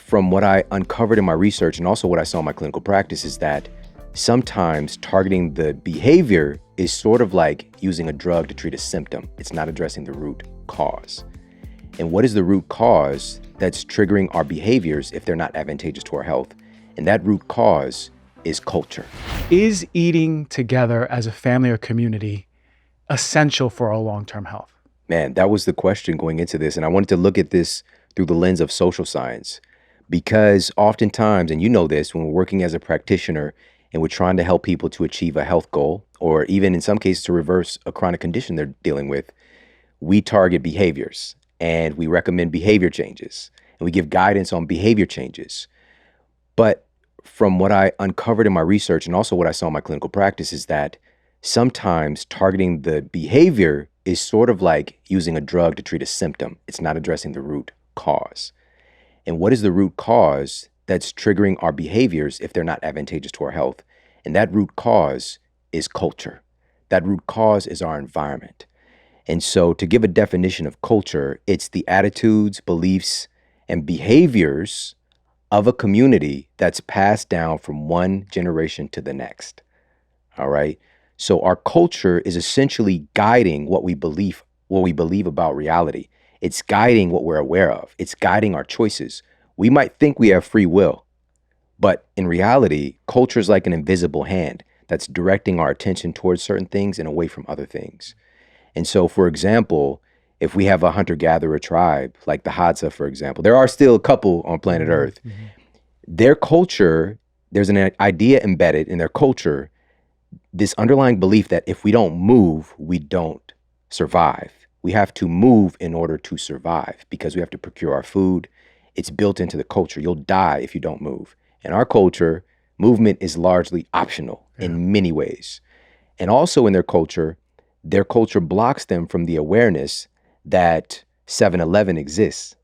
from what I uncovered in my research and also what I saw in my clinical practice is that sometimes targeting the behavior is sort of like using a drug to treat a symptom. It's not addressing the root cause. And what is the root cause that's triggering our behaviors if they're not advantageous to our health? And that root cause is culture. Is eating together as a family or community essential for our long-term health? Man, that was the question going into this. And I wanted to look at this through the lens of social science, because oftentimes, and you know this, when we're working as a practitioner and we're trying to help people to achieve a health goal, or even in some cases to reverse a chronic condition they're dealing with, we target behaviors and we recommend behavior changes and we give guidance on behavior changes. But from what I uncovered in my research and also what I saw in my clinical practice is that sometimes targeting the behavior is sort of like using a drug to treat a symptom. It's not addressing the root cause. And what is the root cause that's triggering our behaviors if they're not advantageous to our health? And that root cause is culture. That root cause is our environment. And so to give a definition of culture, it's the attitudes, beliefs, and behaviors of a community that's passed down from one generation to the next. All right. So our culture is essentially guiding what we believe about reality. It's guiding what we're aware of. It's guiding our choices. We might think we have free will, but in reality, culture is like an invisible hand that's directing our attention towards certain things and away from other things. And so, for example, if we have a hunter-gatherer tribe, like the Hadza, for example, there are still a couple on planet Earth. Mm-hmm. Their culture, there's an idea embedded in their culture, this underlying belief that if we don't move, we don't survive. We have to move in order to survive because we have to procure our food. It's built into the culture. You'll die if you don't move. In our culture, movement is largely optional in many ways. And also in their culture blocks them from the awareness that 7-Eleven exists,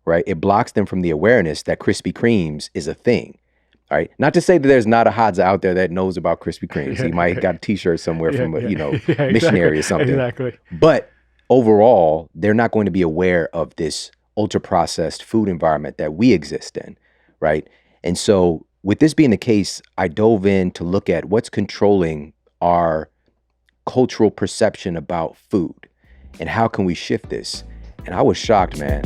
right? It blocks them from the awareness that Krispy Kremes is a thing, right? Not to say that there's not a Hadza out there that knows about Krispy Kremes. He might got a t-shirt somewhere from a, missionary or something. Exactly. But overall, they're not going to be aware of this ultra-processed food environment that we exist in, right? And so with this being the case, I dove in to look at what's controlling our cultural perception about food and how can we shift this. And I was shocked, man.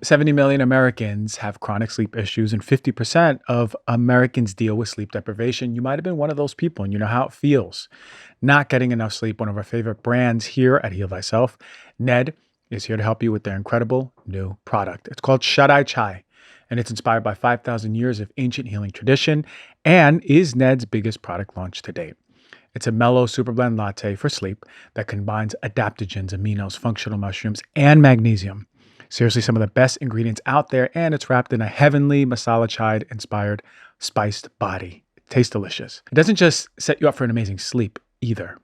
$70 million Americans have chronic sleep issues, and 50% of Americans deal with sleep deprivation. You might have been one of those people, and you know how it feels. Not getting enough sleep. One of our favorite brands here at Heal Thyself, Ned, is here to help you with their incredible new product. It's called Shut-Eye Chai, and it's inspired by 5,000 years of ancient healing tradition and is Ned's biggest product launch to date. It's a mellow super blend latte for sleep that combines adaptogens, aminos, functional mushrooms, and magnesium. Seriously, some of the best ingredients out there, and it's wrapped in a heavenly masala chai-inspired spiced body. It tastes delicious. It doesn't just set you up for an amazing sleep either.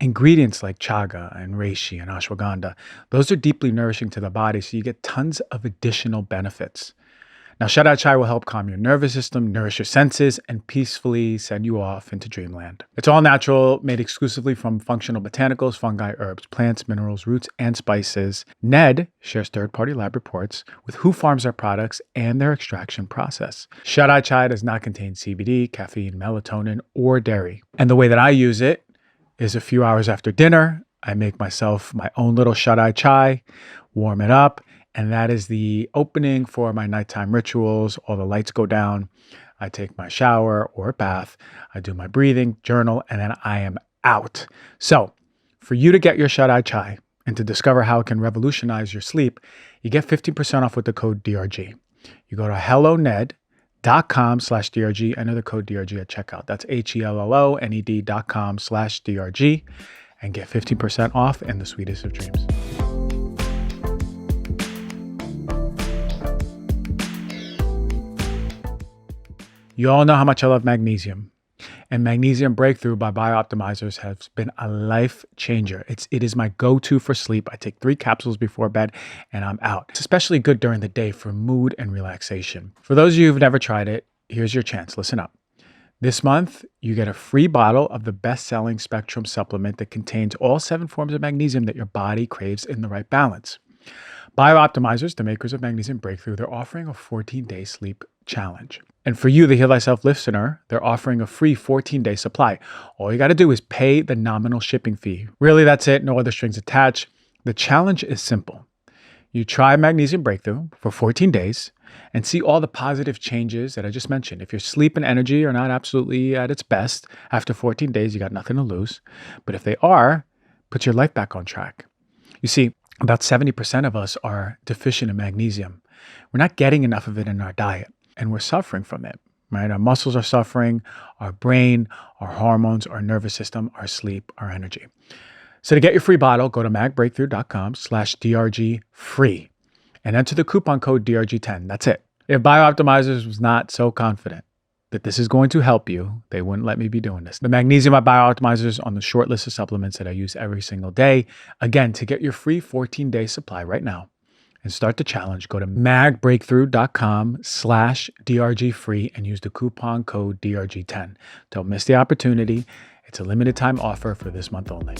Ingredients like chaga and reishi and ashwagandha, those are deeply nourishing to the body, so you get tons of additional benefits. Now, Shut-Eye Chai will help calm your nervous system, nourish your senses, and peacefully send you off into dreamland. It's all natural, made exclusively from functional botanicals, fungi, herbs, plants, minerals, roots, and spices. Ned shares third-party lab reports with who farms their products and their extraction process. Shut-Eye Chai does not contain CBD, caffeine, melatonin, or dairy. And the way that I use it is a few hours after dinner, I make myself my own little Shut-Eye Chai, warm it up, and that is the opening for my nighttime rituals. All the lights go down. I take my shower or bath. I do my breathing, journal, and then I am out. So for you to get your Shut-Eye Chai and to discover how it can revolutionize your sleep, you get 15% off with the code DRG. You go to helloned.com/DRG. Enter the code DRG at checkout. That's HELLONED.com/DRG and get 15% off in the sweetest of dreams. You all know how much I love magnesium. And Magnesium Breakthrough by Biooptimizers has been a life changer. It is my go-to for sleep. I take 3 capsules before bed and I'm out. It's especially good during the day for mood and relaxation. For those of you who've never tried it, here's your chance. Listen up. This month, you get a free bottle of the best-selling Spectrum supplement that contains all 7 forms of magnesium that your body craves in the right balance. BioOptimizers, the makers of Magnesium Breakthrough, they're offering a 14-day sleep challenge. And for you, the Heal Thyself listener, they're offering a free 14-day supply. All you got to do is pay the nominal shipping fee. Really, that's it. No other strings attached. The challenge is simple. You try Magnesium Breakthrough for 14 days and see all the positive changes that I just mentioned. If your sleep and energy are not absolutely at its best, after 14 days, you got nothing to lose. But if they are, put your life back on track. You see, about 70% of us are deficient in magnesium. We're not getting enough of it in our diet, and we're suffering from it, right? Our muscles are suffering, our brain, our hormones, our nervous system, our sleep, our energy. So to get your free bottle, go to magbreakthrough.com/DRG free and enter the coupon code DRG10. That's it. If BioOptimizers was not so confident that this is going to help you, they wouldn't let me be doing this. The magnesium by BioOptimizers on the short list of supplements that I use every single day. Again, to get your free 14-day supply right now and start the challenge, go to magbreakthrough.com/DRG free and use the coupon code DRG10. Don't miss the opportunity. It's a limited time offer for this month only.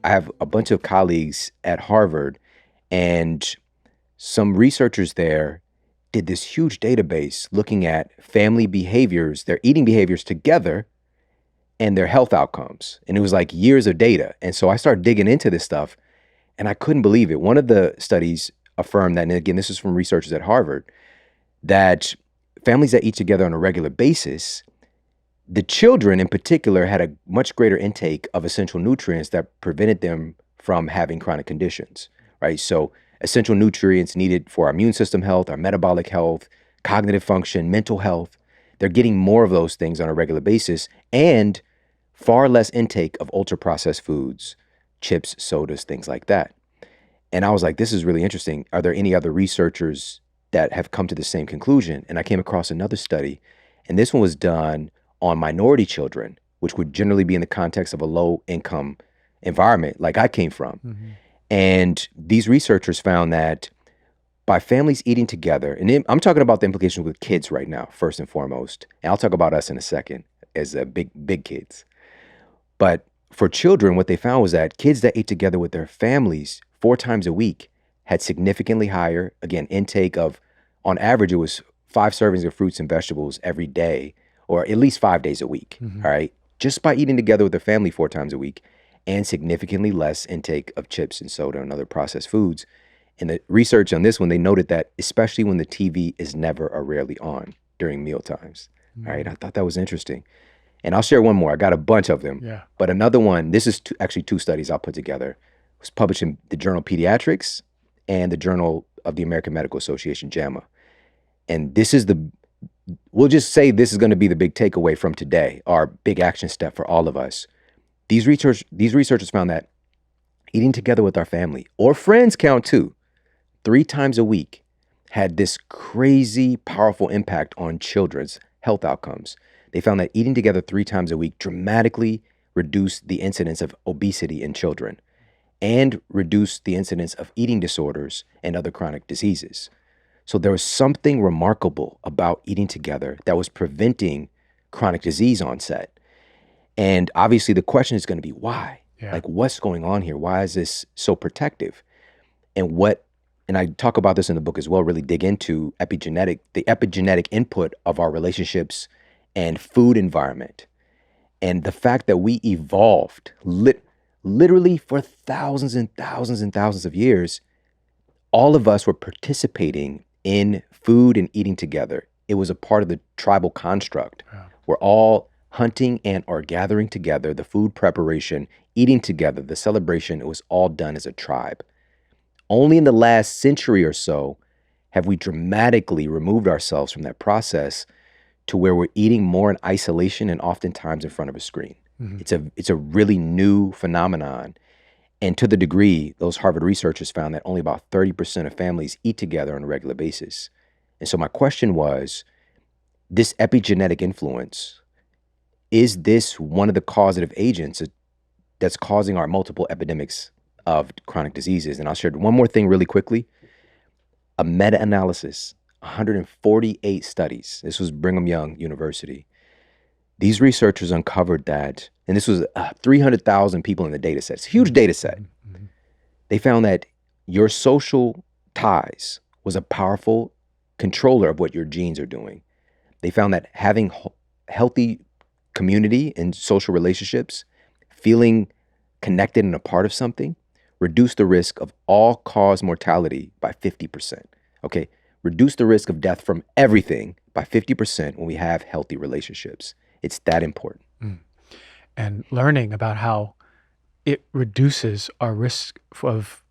I have a bunch of colleagues at Harvard, and some researchers there did this huge database looking at family behaviors, their eating behaviors together, and their health outcomes. And it was like years of data. And so I started digging into this stuff, and I couldn't believe it. One of the studies affirmed that, and again, this is from researchers at Harvard, that families that eat together on a regular basis, the children in particular had a much greater intake of essential nutrients that prevented them from having chronic conditions, right? So essential nutrients needed for our immune system health, our metabolic health, cognitive function, mental health. They're getting more of those things on a regular basis and far less intake of ultra-processed foods, chips, sodas, things like that. And I was like, this is really interesting. Are there any other researchers that have come to the same conclusion? And I came across another study, and this one was done on minority children, which would generally be in the context of a low income environment like I came from. Mm-hmm. And these researchers found that by families eating together, and I'm talking about the implications with kids right now, first and foremost, and I'll talk about us in a second as big kids. But for children, what they found was that kids that ate together with their families 4 times a week had significantly higher, again, intake of, on average, it was 5 servings of fruits and vegetables every day, or at least 5 days a week, mm-hmm. All right? Just by eating together with their family 4 times a week, and significantly less intake of chips and soda and other processed foods. And the research on this one, they noted that especially when the TV is never or rarely on during meal times, mm-hmm. All right? I thought that was interesting. And I'll share one more. I got a bunch of them. Yeah. But another one, this is actually 2 studies I'll put together. It was published in the Journal Pediatrics and the Journal of the American Medical Association, JAMA. And this is we'll just say this is going to be the big takeaway from today, our big action step for all of us. These researchers found that eating together with our family, or friends count too, 3 times a week had this crazy, powerful impact on children's health outcomes. They found that eating together 3 times a week dramatically reduced the incidence of obesity in children and reduced the incidence of eating disorders and other chronic diseases. So there was something remarkable about eating together that was preventing chronic disease onset. And obviously the question is going to be why? Yeah. Like, what's going on here? Why is this so protective? And I talk about this in the book as well, really dig into the epigenetic input of our relationships and food environment. And the fact that we evolved literally for thousands and thousands and thousands of years, all of us were participating in food and eating together. It was a part of the tribal construct. Yeah. We're all hunting and or gathering together, the food preparation, eating together, the celebration, it was all done as a tribe. Only in the last century or so have we dramatically removed ourselves from that process to where we're eating more in isolation and oftentimes in front of a screen. Mm-hmm. It's a really new phenomenon. And to the degree, those Harvard researchers found that only about 30% of families eat together on a regular basis. And so my question was, this epigenetic influence, is this one of the causative agents that's causing our multiple epidemics of chronic diseases? And I'll share one more thing really quickly. A meta-analysis, 148 studies. This was Brigham Young University. These researchers uncovered that, and this was 300,000 people in the data set. It's a huge data set. They found that your social ties was a powerful controller of what your genes are doing. They found that having healthy community and social relationships, feeling connected and a part of something, reduce the risk of all-cause mortality by 50%. Okay, reduce the risk of death from everything by 50% when we have healthy relationships. It's that important. And learning about how it reduces our risk of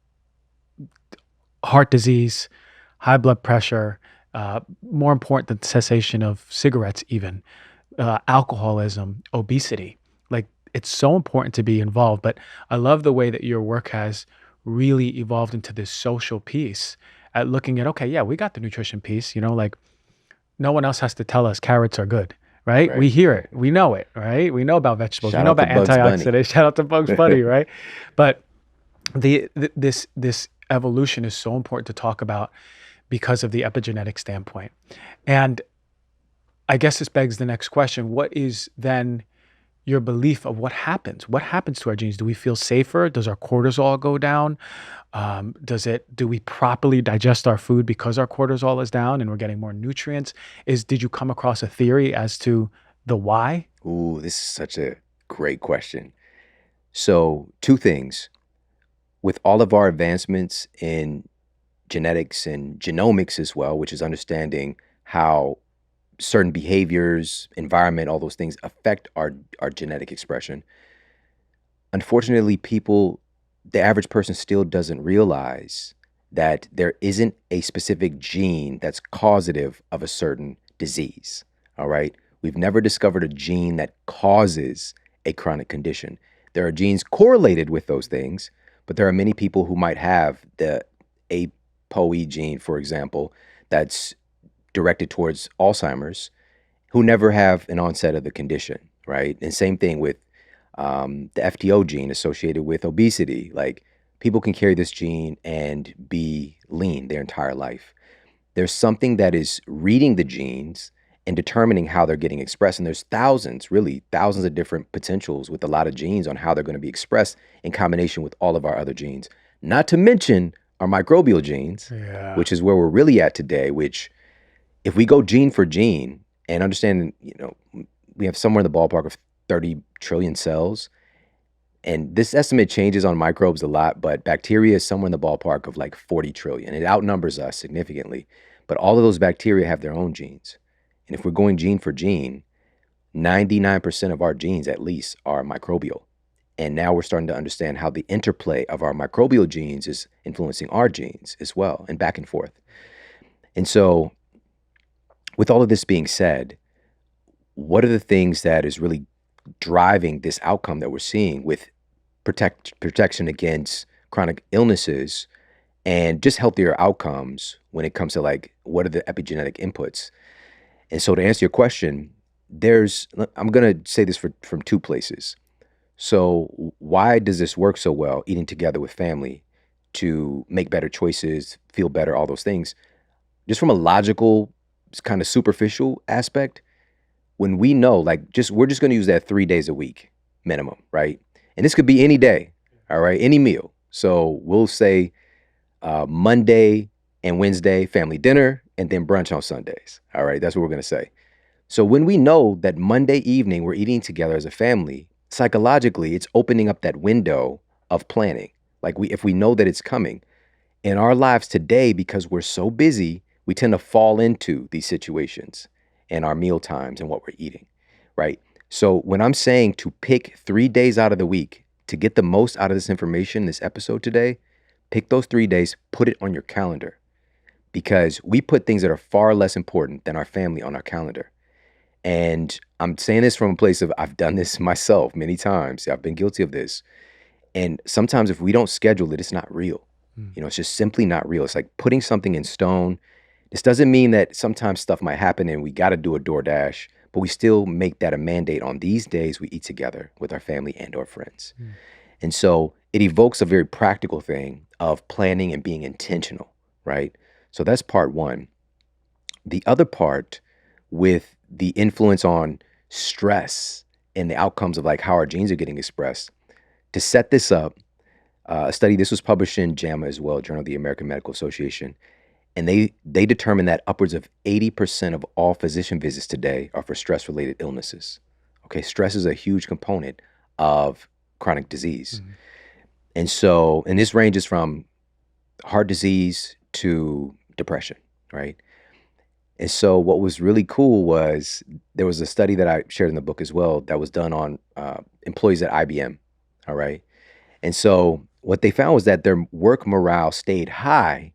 heart disease, high blood pressure, more important than cessation of cigarettes even, alcoholism, obesity. Like, it's so important to be involved. But I love the way that your work has really evolved into this social piece at looking at, okay, yeah, we got the nutrition piece, like no one else has to tell us carrots are good, right? We Right. hear it. We know it, right? We know about vegetables. We Shout know out to about Bugs Bunny. antioxidants. Shout out to Bugs Bunny, right? But this evolution is so important to talk about because of the epigenetic standpoint. And I guess this begs the next question. What is then your belief of what happens? What happens to our genes? Do we feel safer? Does our cortisol go down? Do we properly digest our food because our cortisol is down and we're getting more nutrients? Did you come across a theory as to the why? Ooh, this is such a great question. So, two things. With all of our advancements in genetics and genomics as well, which is understanding how certain behaviors, environment, all those things affect our genetic expression. Unfortunately, the average person still doesn't realize that there isn't a specific gene that's causative of a certain disease. All right. We've never discovered a gene that causes a chronic condition. There are genes correlated with those things, but there are many people who might have the ApoE gene, for example, that's directed towards Alzheimer's, who never have an onset of the condition, right? And same thing with the FTO gene associated with obesity. Like, people can carry this gene and be lean their entire life. There's something that is reading the genes and determining how they're getting expressed. And there's really thousands of different potentials with a lot of genes on how they're going to be expressed in combination with all of our other genes. Not to mention our microbial genes, Yeah. which is where we're really at today, which if we go gene for gene and understand, we have somewhere in the ballpark of 30 trillion cells. And this estimate changes on microbes a lot, but bacteria is somewhere in the ballpark of like 40 trillion. It outnumbers us significantly. But all of those bacteria have their own genes. And if we're going gene for gene, 99% of our genes at least are microbial. And now we're starting to understand how the interplay of our microbial genes is influencing our genes as well, and back and forth. And so, with all of this being said, what are the things that is really driving this outcome that we're seeing with protection against chronic illnesses and just healthier outcomes when it comes to, like, what are the epigenetic inputs? And so, to answer your question, I'm going to say this from two places. So why does this work so well, eating together with family to make better choices, feel better, all those things? Just from a logical, kind of superficial aspect, when we know, like, we're just going to use that 3 days a week minimum, right? And this could be any day, all right, any meal. So we'll say Monday and Wednesday, family dinner, and then brunch on Sundays. All right, that's what we're going to say. So when we know that Monday evening we're eating together as a family, psychologically, it's opening up that window of planning. Like, if we know that it's coming in our lives today, because we're so busy, we tend to fall into these situations in our meal times and what we're eating, right? So when I'm saying to pick 3 days out of the week to get the most out of this information, this episode today, pick those 3 days, put it on your calendar, because we put things that are far less important than our family on our calendar. And I'm saying this from a place of, I've done this myself many times. I've been guilty of this. And sometimes if we don't schedule it, it's not real. It's just simply not real. It's like putting something in stone. This doesn't mean that sometimes stuff might happen and we got to do a DoorDash, but we still make that a mandate. On these days, we eat together with our family and our friends. And so it evokes a very practical thing of planning and being intentional, right? So that's part one. The other part, with the influence on stress and the outcomes of like how our genes are getting expressed, to set this up, a study, this was published in JAMA as well, Journal of the American Medical Association, and they determined that upwards of 80% of all physician visits today are for stress-related illnesses. Okay, stress is a huge component of chronic disease. Mhm. And this ranges from heart disease to depression, right? And so what was really cool was there was a study that I shared in the book as well that was done on employees at IBM, all right? And so what they found was that their work morale stayed high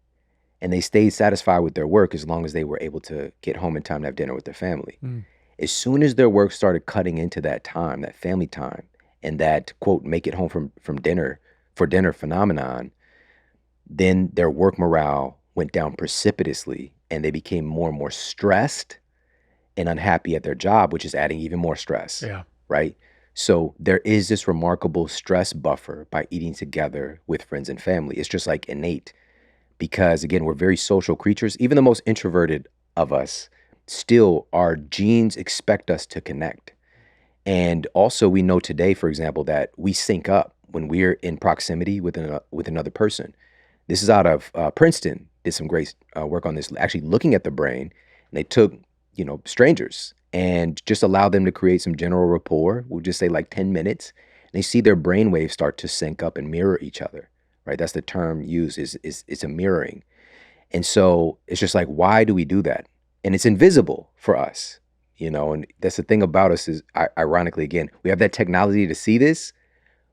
and they stayed satisfied with their work as long as they were able to get home in time to have dinner with their family. Mm. As soon as their work started cutting into that time, that family time, and that quote, make it home from dinner for dinner phenomenon, then their work morale went down precipitously and they became more and more stressed and unhappy at their job, which is adding even more stress, Yeah. right? So there is this remarkable stress buffer by eating together with friends and family. It's just like innate because, again, we're very social creatures. Even the most introverted of us, still our genes expect us to connect. And also we know today, for example, that we sync up when we're in proximity with another person. This is out of Princeton, did some great work on this, actually looking at the brain. And they took, strangers and just allowed them to create some general rapport. We'll just say like 10 minutes. And they see their brain waves start to sync up and mirror each other, right? That's the term used, is it's a mirroring. And so it's just like, why do we do that? And it's invisible for us, and that's the thing about us is, ironically, again, we have that technology to see this,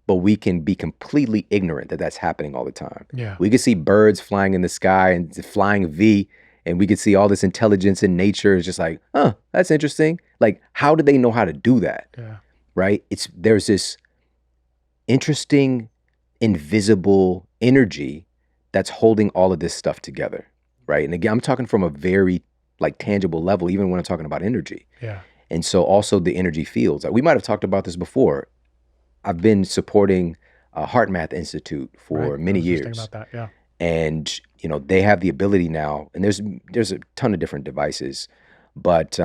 but we can be completely ignorant that that's happening all the time. Yeah. We could see birds flying in the sky and flying V, and we could see all this intelligence in nature. It's just like, that's interesting. Like, how do they know how to do that? Yeah. Right? There's this interesting, invisible energy that's holding all of this stuff together, right? And again, I'm talking from a very like tangible level, even when I'm talking about energy. Yeah. And so also the energy fields. We might have talked about this before. I've been supporting Heart Math Institute for Right. many I was just thinking years. about that. Yeah. And, they have the ability now, and there's a ton of different devices, but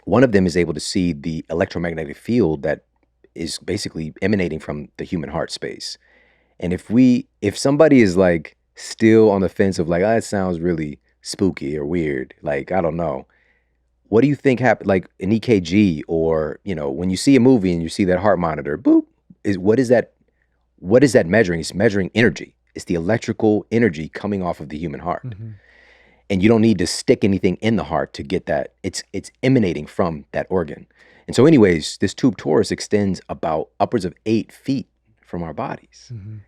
one of them is able to see the electromagnetic field that is basically emanating from the human heart space. And if somebody is like still on the fence of like, that sounds really spooky or weird, like, I don't know, what do you think happened? Like an EKG, or, when you see a movie and you see that heart monitor, boop, what is that? What is that measuring? It's measuring energy. It's the electrical energy coming off of the human heart. Mm-hmm. And you don't need to stick anything in the heart to get that. It's emanating from that organ. And so anyways, this tube torus extends about upwards of 8 feet from our bodies. Mm-hmm.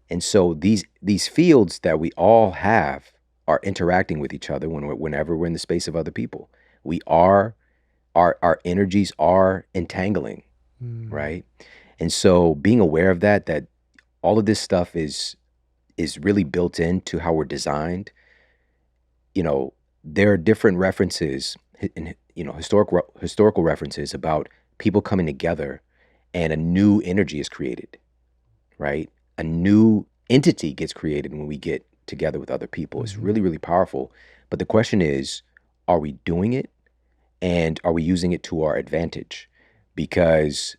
And so these fields that we all have are interacting with each other whenever we're in the space of other people. We are, our energies are entangling, right? And so being aware of that all of this stuff is really built into how we're designed. There are different references, historical references about people coming together and a new energy is created, right? A new entity gets created when we get together with other people. It's really, really powerful. But the question is, are we doing it? And are we using it to our advantage? Because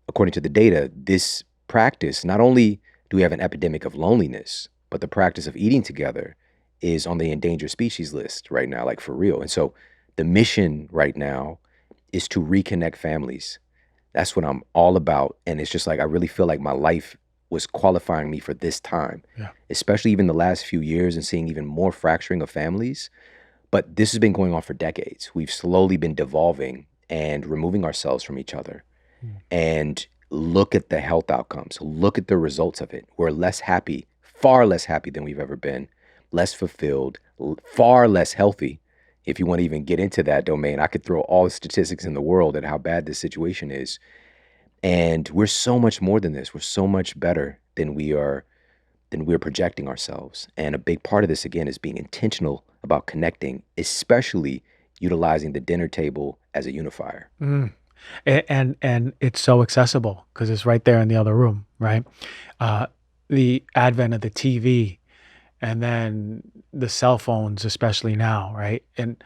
according to the data, this practice, not only do we have an epidemic of loneliness, but the practice of eating together is on the endangered species list right now, like for real. And so the mission right now is to reconnect families. That's what I'm all about. And it's just like, I really feel like my life was qualifying me for this time, especially even the last few years, and seeing even more fracturing of families. But this has been going on for decades. We've slowly been devolving and removing ourselves from each other. And look at the health outcomes. Look at the results of it. We're less happy, far less happy than we've ever been, less fulfilled, far less healthy. If you want to even get into that domain, I could throw all the statistics in the world at how bad this situation is. And we're so much more than this. We're so much better than we're projecting ourselves. And a big part of this, again, is being intentional about connecting, especially utilizing the dinner table as a unifier. And it's so accessible because it's right there in the other room, right? The advent of the TV, and then the cell phones, especially now, right? And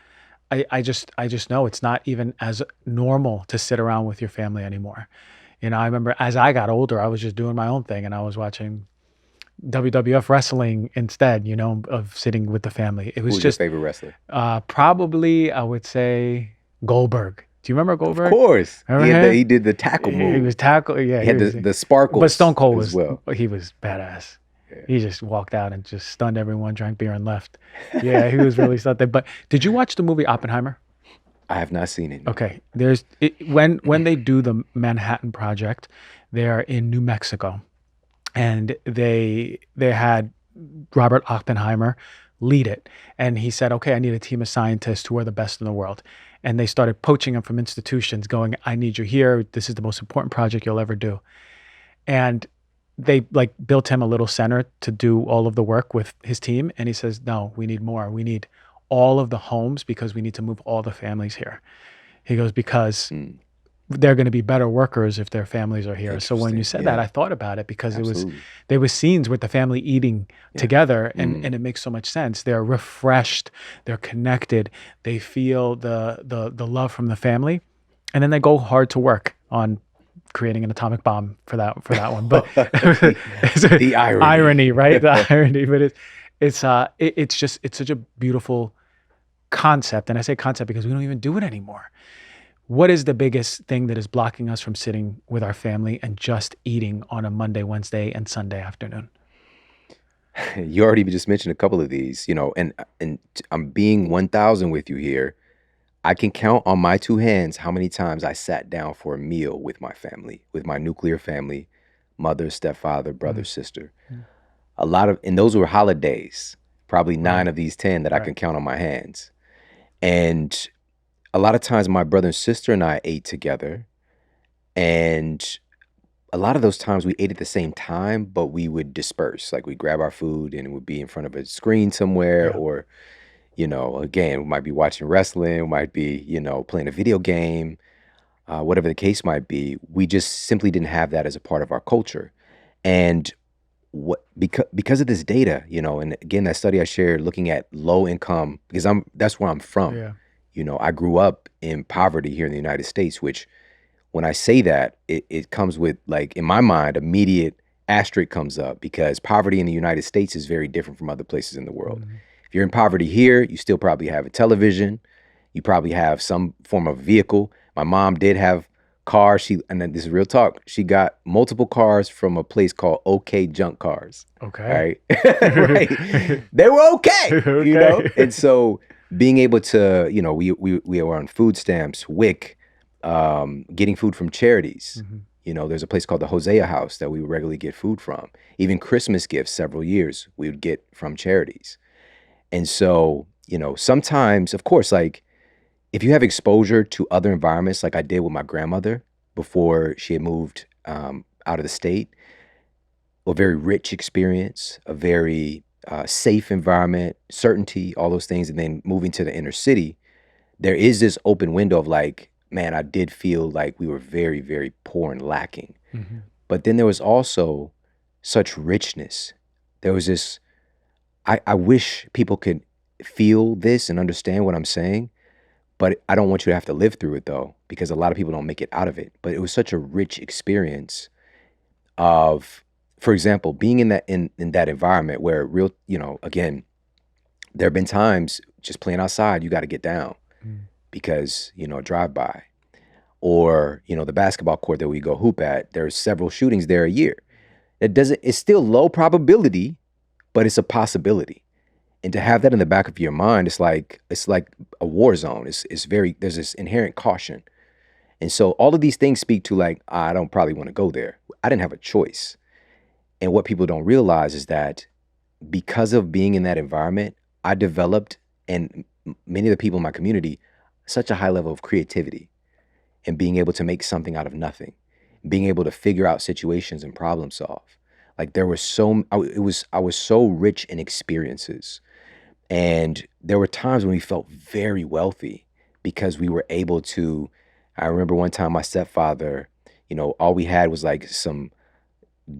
I just know it's not even as normal to sit around with your family anymore. I remember as I got older, I was just doing my own thing and I was watching WWF wrestling instead, of sitting with the family. It Who was was your just favorite wrestler? probably, I would say, Goldberg. Do you remember Of Goldberg? course, Remember him? he did the tackle He was move. tackle. Yeah, He he had was. the But Stone sparkles Cold as well. he was badass. Yeah. He just walked out and just stunned everyone, drank beer, and left. Yeah, he was really something. But did you watch the movie Oppenheimer? I have not seen it. No. Okay, when they do the Manhattan Project, they are in New Mexico, and they had Robert Oppenheimer lead it, and he said, "Okay, I need a team of scientists who are the best in the world." And they started poaching him from institutions, going, "I need you here. This is the most important project you'll ever do." And they like built him a little center to do all of the work with his team. And he says, "No, we need more. We need all of the homes because we need to move all the families here." He goes, "Because Mm, they're going to be better workers if their families are here." So when you interesting. said that, Yeah, I thought about it because absolutely. there was scenes with the family eating Yeah. together, Mm. and it makes so much sense. They're refreshed, they're connected, they feel the love from the family, and then they go hard to work on creating an atomic bomb for that one. But the, it's a the irony, irony. right? The irony, but it's such a beautiful concept, and I say concept because we don't even do it anymore. What is the biggest thing that is blocking us from sitting with our family and just eating on a Monday, Wednesday, and Sunday afternoon? You already just mentioned a couple of these, I'm being 1,000 with you here. I can count on my two hands how many times I sat down for a meal with my family, with my nuclear family, mother, stepfather, brother, Mm, sister. mm. And those were holidays, probably Right, nine of these 10 that I right. can count on my hands. And a lot of times my brother and sister and I ate together. And a lot of those times we ate at the same time, but we would disperse. Like we'd grab our food and it would be in front of a screen somewhere, Yeah. or, again, we might be watching wrestling, we might be, playing a video game, whatever the case might be. We just simply didn't have that as a part of our culture. And because of this data, and again, that study I shared looking at low income, because that's where I'm from. Yeah. I grew up in poverty here in the United States, which when I say that, it comes with, like, in my mind, immediate asterisk comes up, because poverty in the United States is very different from other places in the world. Mhm. If you're in poverty here, you still probably have a television, you probably have some form of vehicle. My mom did have cars. And then this is real talk. She got multiple cars from a place called OK Junk Cars. All Okay. right. Right. They were okay, Okay. And so being able to, we were on food stamps, WIC, getting food from charities. Mhm. There's a place called the Hosea House that we would regularly get food from. Even Christmas gifts, several years, we would get from charities. And so, sometimes, of course, like, if you have exposure to other environments, like I did with my grandmother before she had moved out of the state, a very rich experience, a very safe environment, certainty, all those things, and then moving to the inner city, there is this open window of, like, man, I did feel like we were very, very poor and lacking. Mhm. But then there was also such richness. There was this, I wish people could feel this and understand what I'm saying, but I don't want you to have to live through it, though, because a lot of people don't make it out of it. But it was such a rich experience of, for example, being in that environment where real, again, there have been times just playing outside, you got to get down Mm. because, drive by, or, the basketball court that we go hoop at, there's several shootings there a year. It's still low probability, but it's a possibility. And to have that in the back of your mind, it's like a war zone. There's this inherent caution. And so all of these things speak to, like, I don't probably want to go there. I didn't have a choice. And what people don't realize is that because of being in that environment, I developed, and many of the people in my community, such a high level of creativity and being able to make something out of nothing, being able to figure out situations and problem solve. Like, there was I was so rich in experiences. And there were times when we felt very wealthy because we were able to. I remember one time my stepfather, all we had was like some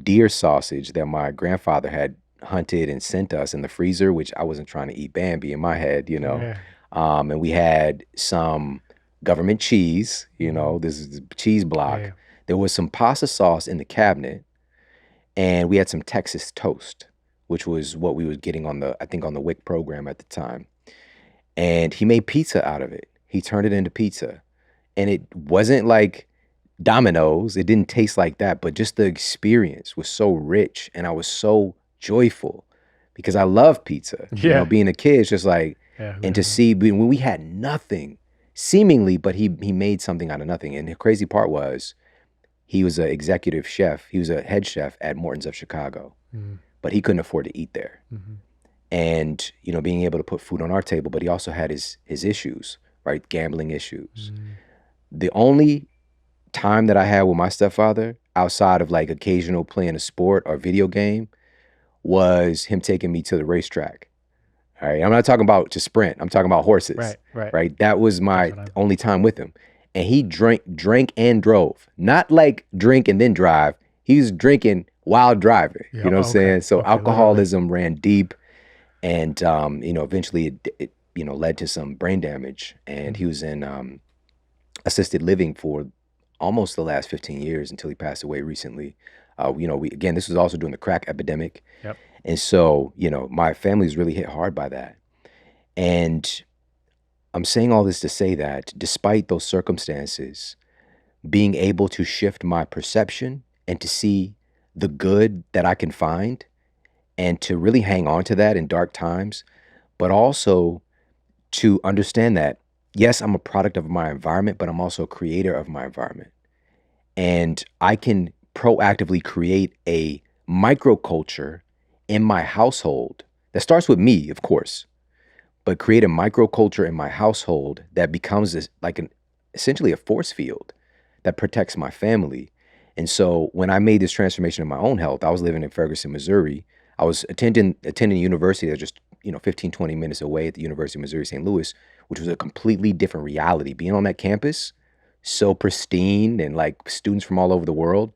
deer sausage that my grandfather had, hunted and sent us in the freezer, which I wasn't trying to eat Bambi in my head, Yeah. and we had some government cheese, this is cheese block. Yeah. There was some pasta sauce in the cabinet, and we had some Texas toast, which was what we was getting on the, I think, on the WIC program at the time. And he made pizza out of it. He turned it into pizza. And it wasn't like Domino's. It didn't taste like that, but just the experience was so rich, and I was so joyful because I love pizza. Yeah. Being a kid, it's just like, Yeah. Who and to doesn't? see when we had nothing, seemingly, but he made something out of nothing. And the crazy part was he was an executive chef. He was a head chef at Morton's of Chicago, Mhm. but he couldn't afford to eat there. Mhm. And being able to put food on our table, but he also had his issues, right? Gambling issues. Mhm. The only time that I had with my stepfather, outside of like occasional playing a sport or video game, was him taking me to the racetrack. All right. I'm not talking about to sprint. I'm talking about horses. Right. Right. That was That's my what I'm. only time with him. And he drank and drove. Not like drink and then drive. He was drinking while driving. Yeah. You know what I'm Okay. saying? So Okay. Literally. alcoholism ran deep, and eventually it led to some brain damage. And he was in assisted living for almost the last 15 years until he passed away recently. This was also during the crack epidemic. Yep. And so, my family's really hit hard by that. And I'm saying all this to say that despite those circumstances, being able to shift my perception and to see the good that I can find and to really hang on to that in dark times, but also to understand that, yes, I'm a product of my environment, but I'm also a creator of my environment. And I can proactively create a microculture in my household that starts with me, of course, but create a microculture in my household that becomes essentially a force field that protects my family. And so when I made this transformation in my own health, I was living in Ferguson, Missouri. I was attending university that's just 15, 20 minutes away at the University of Missouri, St. Louis, which was a completely different reality. Being on that campus, so pristine, and like students from all over the world.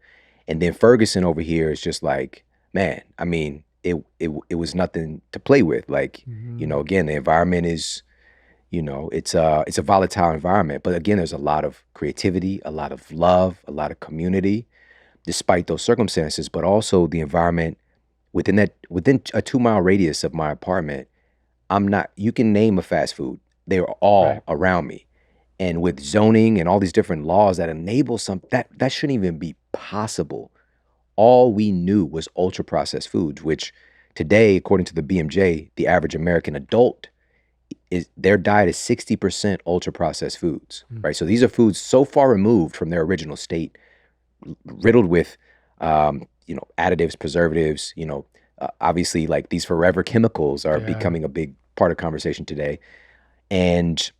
And then Ferguson over here is just like, man, I mean, it was nothing to play with. Like, Mhm. again, the environment is, it's a volatile environment. But again, there's a lot of creativity, a lot of love, a lot of community, despite those circumstances. But also the environment within a 2-mile radius of my apartment, you can name a fast food. They're all Right. around me. And with zoning and all these different laws that enable that shouldn't even be possible. All we knew was ultra processed foods, which today, according to the BMJ, the average American adult their diet is 60% ultra processed foods, Mm. right? So these are foods so far removed from their original state, riddled with, additives, preservatives, obviously like these forever chemicals are Yeah. becoming a big part of conversation today. And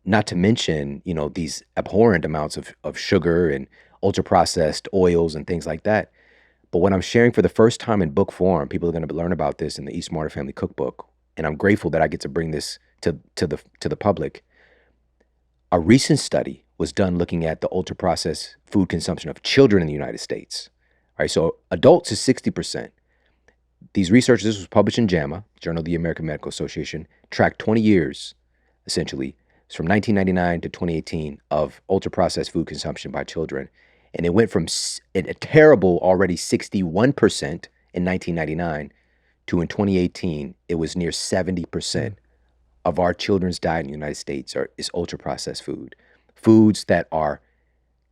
not to mention, these abhorrent amounts of sugar and ultra processed oils and things like that. But what I'm sharing for the first time in book form, people are going to learn about this in the Eat Smarter Family Cookbook. And I'm grateful that I get to bring this to the public. A recent study was done looking at the ultra processed food consumption of children in the United States. All right, so adults is 60%. These research, this was published in JAMA, Journal of the American Medical Association, tracked 20 years, essentially, it's from 1999 to 2018, of ultra processed food consumption by children. And it went from a terrible already 61% in 1999 to in 2018, it was near 70% of our children's diet in the United States is ultra processed food. Foods that are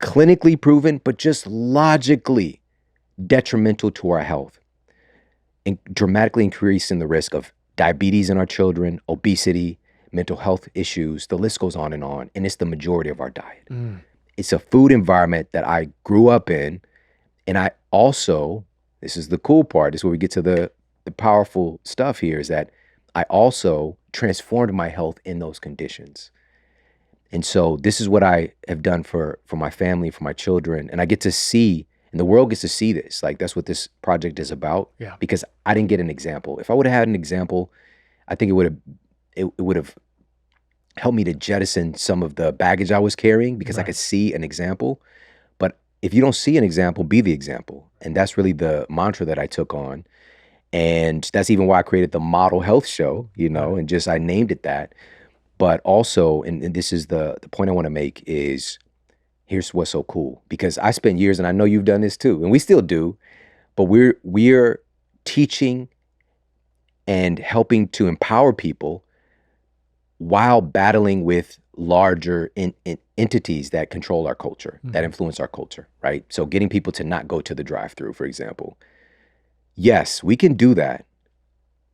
clinically proven, but just logically detrimental to our health, and dramatically increasing the risk of diabetes in our children, obesity, mental health issues. The list goes on. And it's the majority of our diet. Mm. It's a food environment that I grew up in. And I also, this is the cool part, this is where we get to the powerful stuff here, is that I also transformed my health in those conditions. And so this is what I have done for my family, for my children. And I get to see, and the world gets to see this. Like, that's what this project is about. Yeah. Because I didn't get an example. If I would have had an example, I think it would have helped me to jettison some of the baggage I was carrying, because I Right. could see an example. But if you don't see an example, be the example. And that's really the mantra that I took on. And that's even why I created the Model Health Show, and just I named it that. But also, and this is the point I want to make is, here's what's so cool, because I spent years, and I know you've done this too, and we still do, but we're teaching and helping to empower people while battling with larger entities that control our culture, that influence our culture, right? So getting people to not go to the drive-through, for example. Yes, we can do that,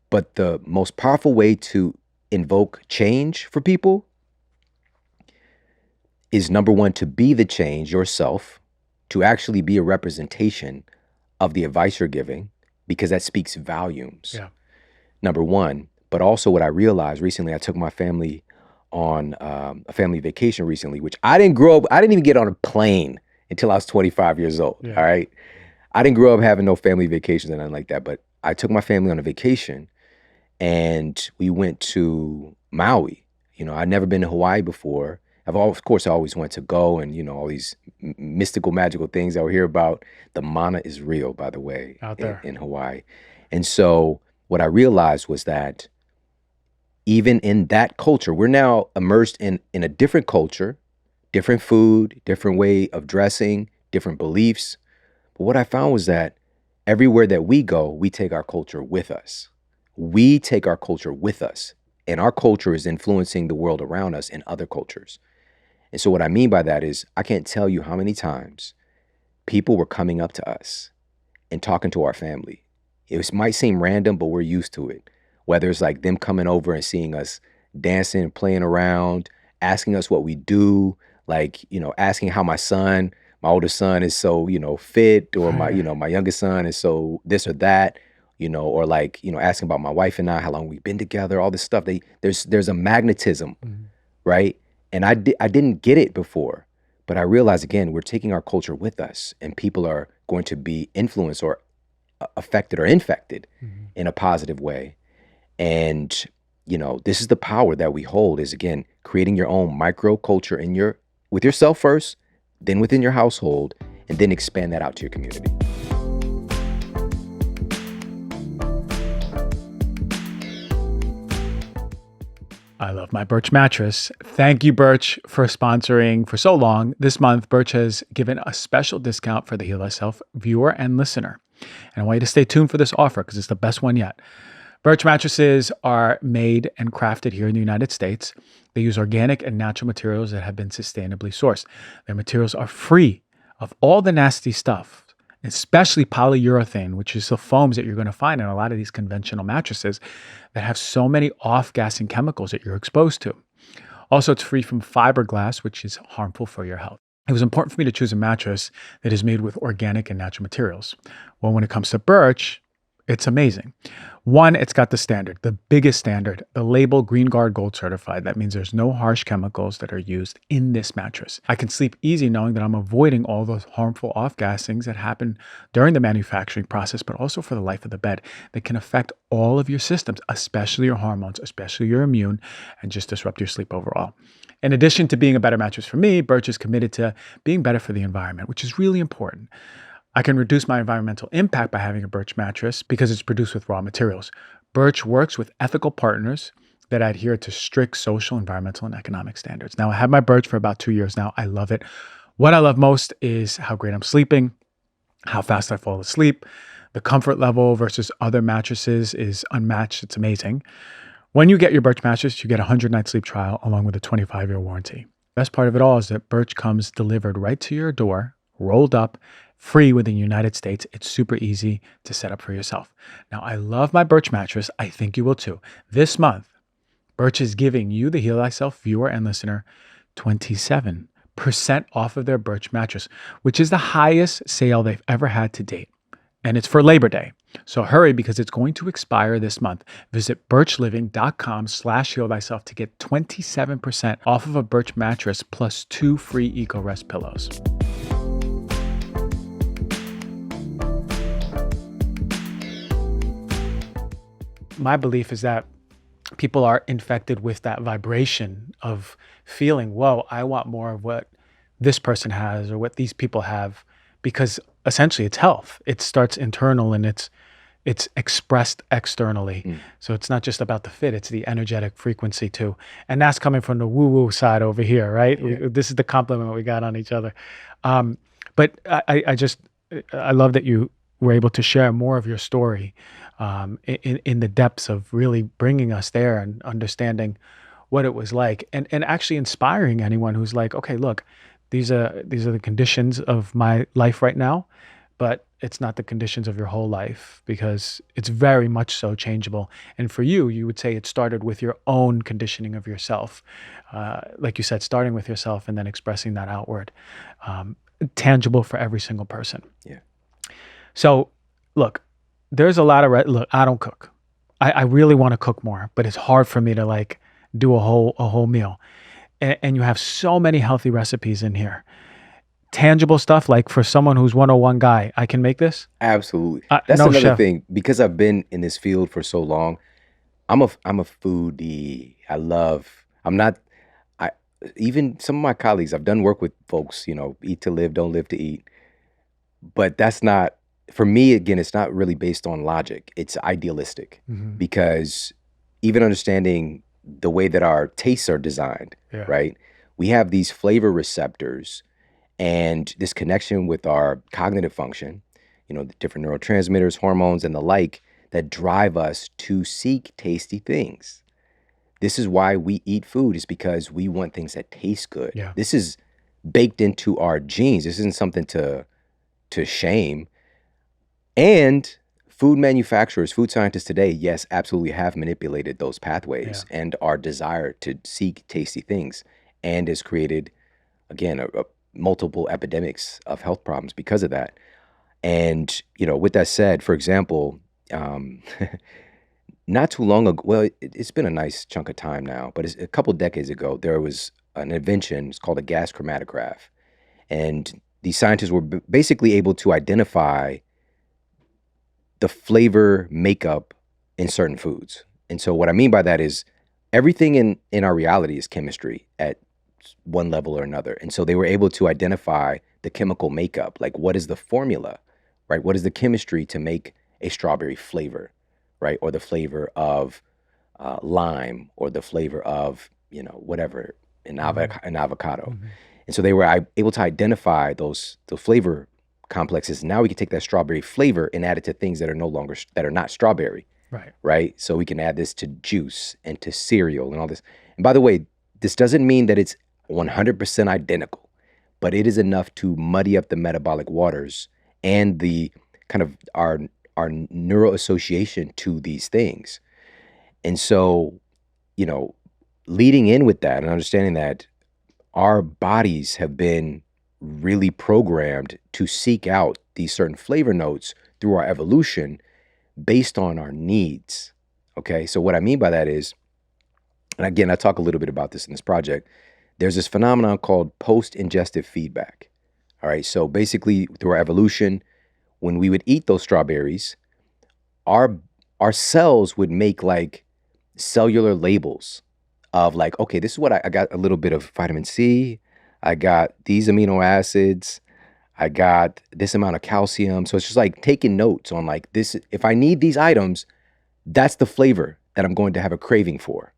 but the most powerful way to invoke change for people is, number one, to be the change yourself, to actually be a representation of the advice you're giving, because that speaks volumes. Yeah. Number one. But also what I realized recently, I took my family on a family vacation recently, which I didn't even get on a plane until I was 25 years old. Yeah. All right. I didn't grow up having no family vacations and nothing like that, but I took my family on a vacation and we went to Maui. I'd never been to Hawaii before. Of course, I always wanted to go, and all these mystical, magical things I would hear about. The mana is real, by the way, Out there in Hawaii. And so what I realized was that even in that culture, we're now immersed in a different culture, different food, different way of dressing, different beliefs. But what I found was that everywhere that we go, we take our culture with us. We take our culture with us, and our culture is influencing the world around us in other cultures. And so what I mean by that is, I can't tell you how many times people were coming up to us and talking to our family. Might seem random, but we're used to it. Whether it's like them coming over and seeing us dancing, playing around, asking us what we do, like, asking how my oldest son is so, fit, or my youngest son is so this or that, or like, asking about my wife and I, how long we've been together, all this stuff. There's a magnetism, right? And I didn't get it before, but I realized, again, we're taking our culture with us, and people are going to be influenced or affected or infected in a positive way. And, this is the power that we hold, is, again, creating your own micro culture with yourself first, then within your household, and then expand that out to your community. I love my Birch mattress. Thank you, Birch, for sponsoring for so long. This month, Birch has given a special discount for the Heal Thyself viewer and listener. And I want you to stay tuned for this offer, because it's the best one yet. Birch mattresses are made and crafted here in the United States. They use organic and natural materials that have been sustainably sourced. Their materials are free of all the nasty stuff, especially polyurethane, which is the foams that you're going to find in a lot of these conventional mattresses that have so many off-gassing chemicals that you're exposed to. Also, it's free from fiberglass, which is harmful for your health. It was important for me to choose a mattress that is made with organic and natural materials. Well, when it comes to Birch, it's amazing. One, it's got the standard, the biggest standard, the label Green Guard Gold certified. That means there's no harsh chemicals that are used in this mattress. I can sleep easy knowing that I'm avoiding all those harmful off-gassings that happen during the manufacturing process, but also for the life of the bed, that can affect all of your systems, especially your hormones, especially your immune, and just disrupt your sleep overall. In addition to being a better mattress for me, Birch is committed to being better for the environment, which is really important. I can reduce my environmental impact by having a Birch mattress because it's produced with raw materials. Birch works with ethical partners that adhere to strict social, environmental, and economic standards. Now, I have my Birch for about 2 years now. I love it. What I love most is how great I'm sleeping, how fast I fall asleep. The comfort level versus other mattresses is unmatched. It's amazing. When you get your Birch mattress, you get a 100-night sleep trial along with a 25-year warranty. Best part of it all is that Birch comes delivered right to your door, rolled up, free within the United States. It's super easy to set up for yourself. Now, I love my Birch mattress. I think you will too. This month, Birch is giving you, the Heal Thyself viewer and listener, 27% off of their Birch mattress, which is the highest sale they've ever had to date. And it's for Labor Day. So hurry, because it's going to expire this month. Visit birchliving.com/heal thyself to get 27% off of a Birch mattress plus 2 free Eco Rest pillows. My belief is that people are infected with that vibration of feeling, whoa, I want more of what this person has or what these people have, because essentially it's health. It starts internal, and it's it's expressed externally. Mm, So it's not just about the fit, it's the energetic frequency too. And that's coming from the woo-woo side over here, right? yeah. This is the compliment we got on each other. Um, but I just, I love that you were able to share more of your story in the depths of really bringing us there and understanding what it was like, and actually inspiring anyone who's like, okay, look, these are the conditions of my life right now, but it's not the conditions of your whole life, because it's very much so changeable. And for you, you would say it started with your own conditioning of yourself, like you said, starting with yourself and then expressing that outward, um, tangible for every single person. Yeah. So, look, there's a lot of look. I don't cook. I really want to cook more, but it's hard for me to like do a whole meal. And you have so many healthy recipes in here. Tangible stuff, like for someone who's 101 guy, I can make this. Absolutely. That's No another chef. thing. Because I've been in this field for so long, I'm a foodie. I'm not I even some of my colleagues, I've done work with folks, eat to live, don't live to eat. But that's not for me, again, it's not really based on logic. It's idealistic Hmm. because even understanding the way that our tastes are designed, Yeah. right? We have these flavor receptors and this connection with our cognitive function, the different neurotransmitters, hormones, and the like that drive us to seek tasty things. This is why we eat food, is because we want things that taste good. Yeah. This is baked into our genes. This isn't something to shame. And food manufacturers, food scientists today, yes, absolutely have manipulated those Yeah. pathways and our desire to seek tasty things, and has created, again, multiple epidemics of health problems because of that. And, with that said, for example, um, not too long ago, well, it's been a nice chunk of time now, but it's a couple decades ago, there was an invention. It's called a gas chromatograph. And these scientists were basically able to identify the flavor makeup in certain foods. And so what I mean by that is everything in our reality is chemistry at one level or another. And so they were able to identify the chemical makeup, like what is the formula, right? What is the chemistry to make a strawberry flavor, right? Or the flavor of lime, or the flavor of, whatever, Hmm. an avocado. Hmm. And so they were able to identify the flavor complexes. Now we can take that strawberry flavor and add it to things that are no longer that are not strawberry, Right. right? So we can add this to juice and to cereal and all this. And by the way, this doesn't mean that it's 100% identical, but it is enough to muddy up the metabolic waters and the kind of our neural association to these things. And so, you know, leading in with that and understanding that our bodies have been really programmed to seek out these certain flavor notes through our evolution based on our needs. Okay. So, what I mean by that is, and again, I talk a little bit about this in this project, there's this phenomenon called post ingestive feedback. All right. So, basically, through our evolution, when we would eat those strawberries, our our cells would make like cellular labels of like, okay, this is what I got: a little bit of vitamin C, I got these amino acids, I got this amount of calcium. So it's just like taking notes on like this. If I need these items, that's the flavor that I'm going to have a craving for.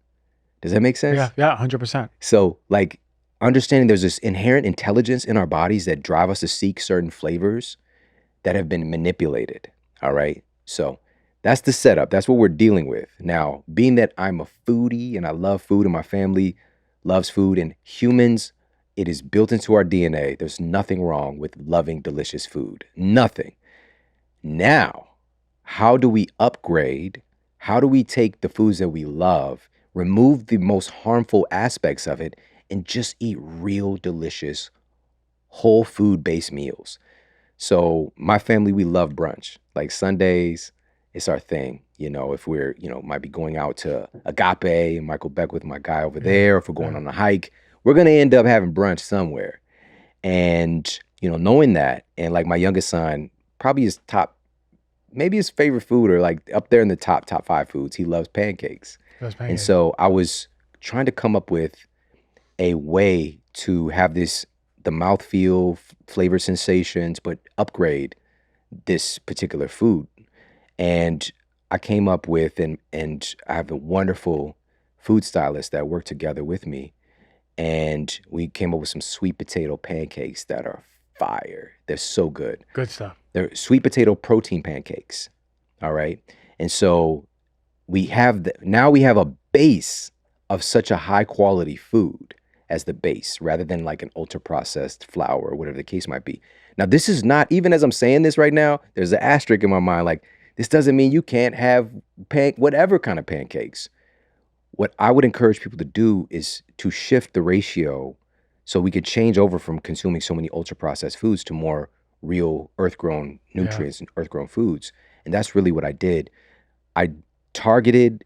Does that make Yeah. sense? Yeah. 100%. So like understanding there's this inherent intelligence in our bodies that drive us to seek certain flavors that have been manipulated. All right. So that's the setup. That's what we're dealing with. Now, being that I'm a foodie and I love food and my family loves food and humans, it is built into our DNA. There's nothing wrong with loving delicious food. Nothing. Now, how do we upgrade? How do we take the foods that we love, remove the most harmful aspects of it, and just eat real delicious whole food based meals? So my family, we love brunch. Like Sundays, it's our thing. If we're, might be going out to Agape and Michael Beck with my guy over Yeah. there, if we're going Yeah. on a hike, we're gonna end up having brunch somewhere. And, knowing that, and like my youngest son, probably maybe his favorite food, or like up there in the top five foods, he loves pancakes. Those And pancakes. so I was trying to come up with a way to have the mouthfeel, flavor sensations, but upgrade this particular food. And I came up with, and I have a wonderful food stylist that worked together with me, and we came up with some sweet potato pancakes that are fire. They're so good. Good stuff. They're sweet potato protein pancakes. All right. And so now we have a base of such a high quality food as the base rather than like an ultra processed flour or whatever the case might be. Now, this is not, even as I'm saying this right now, there's an asterisk in my mind. Like, this doesn't mean you can't have whatever kind of pancakes. What I would encourage people to do is to shift the ratio so we could change over from consuming so many ultra processed foods to more real earth grown Yeah. nutrients and earth grown foods. And that's really what I did. I targeted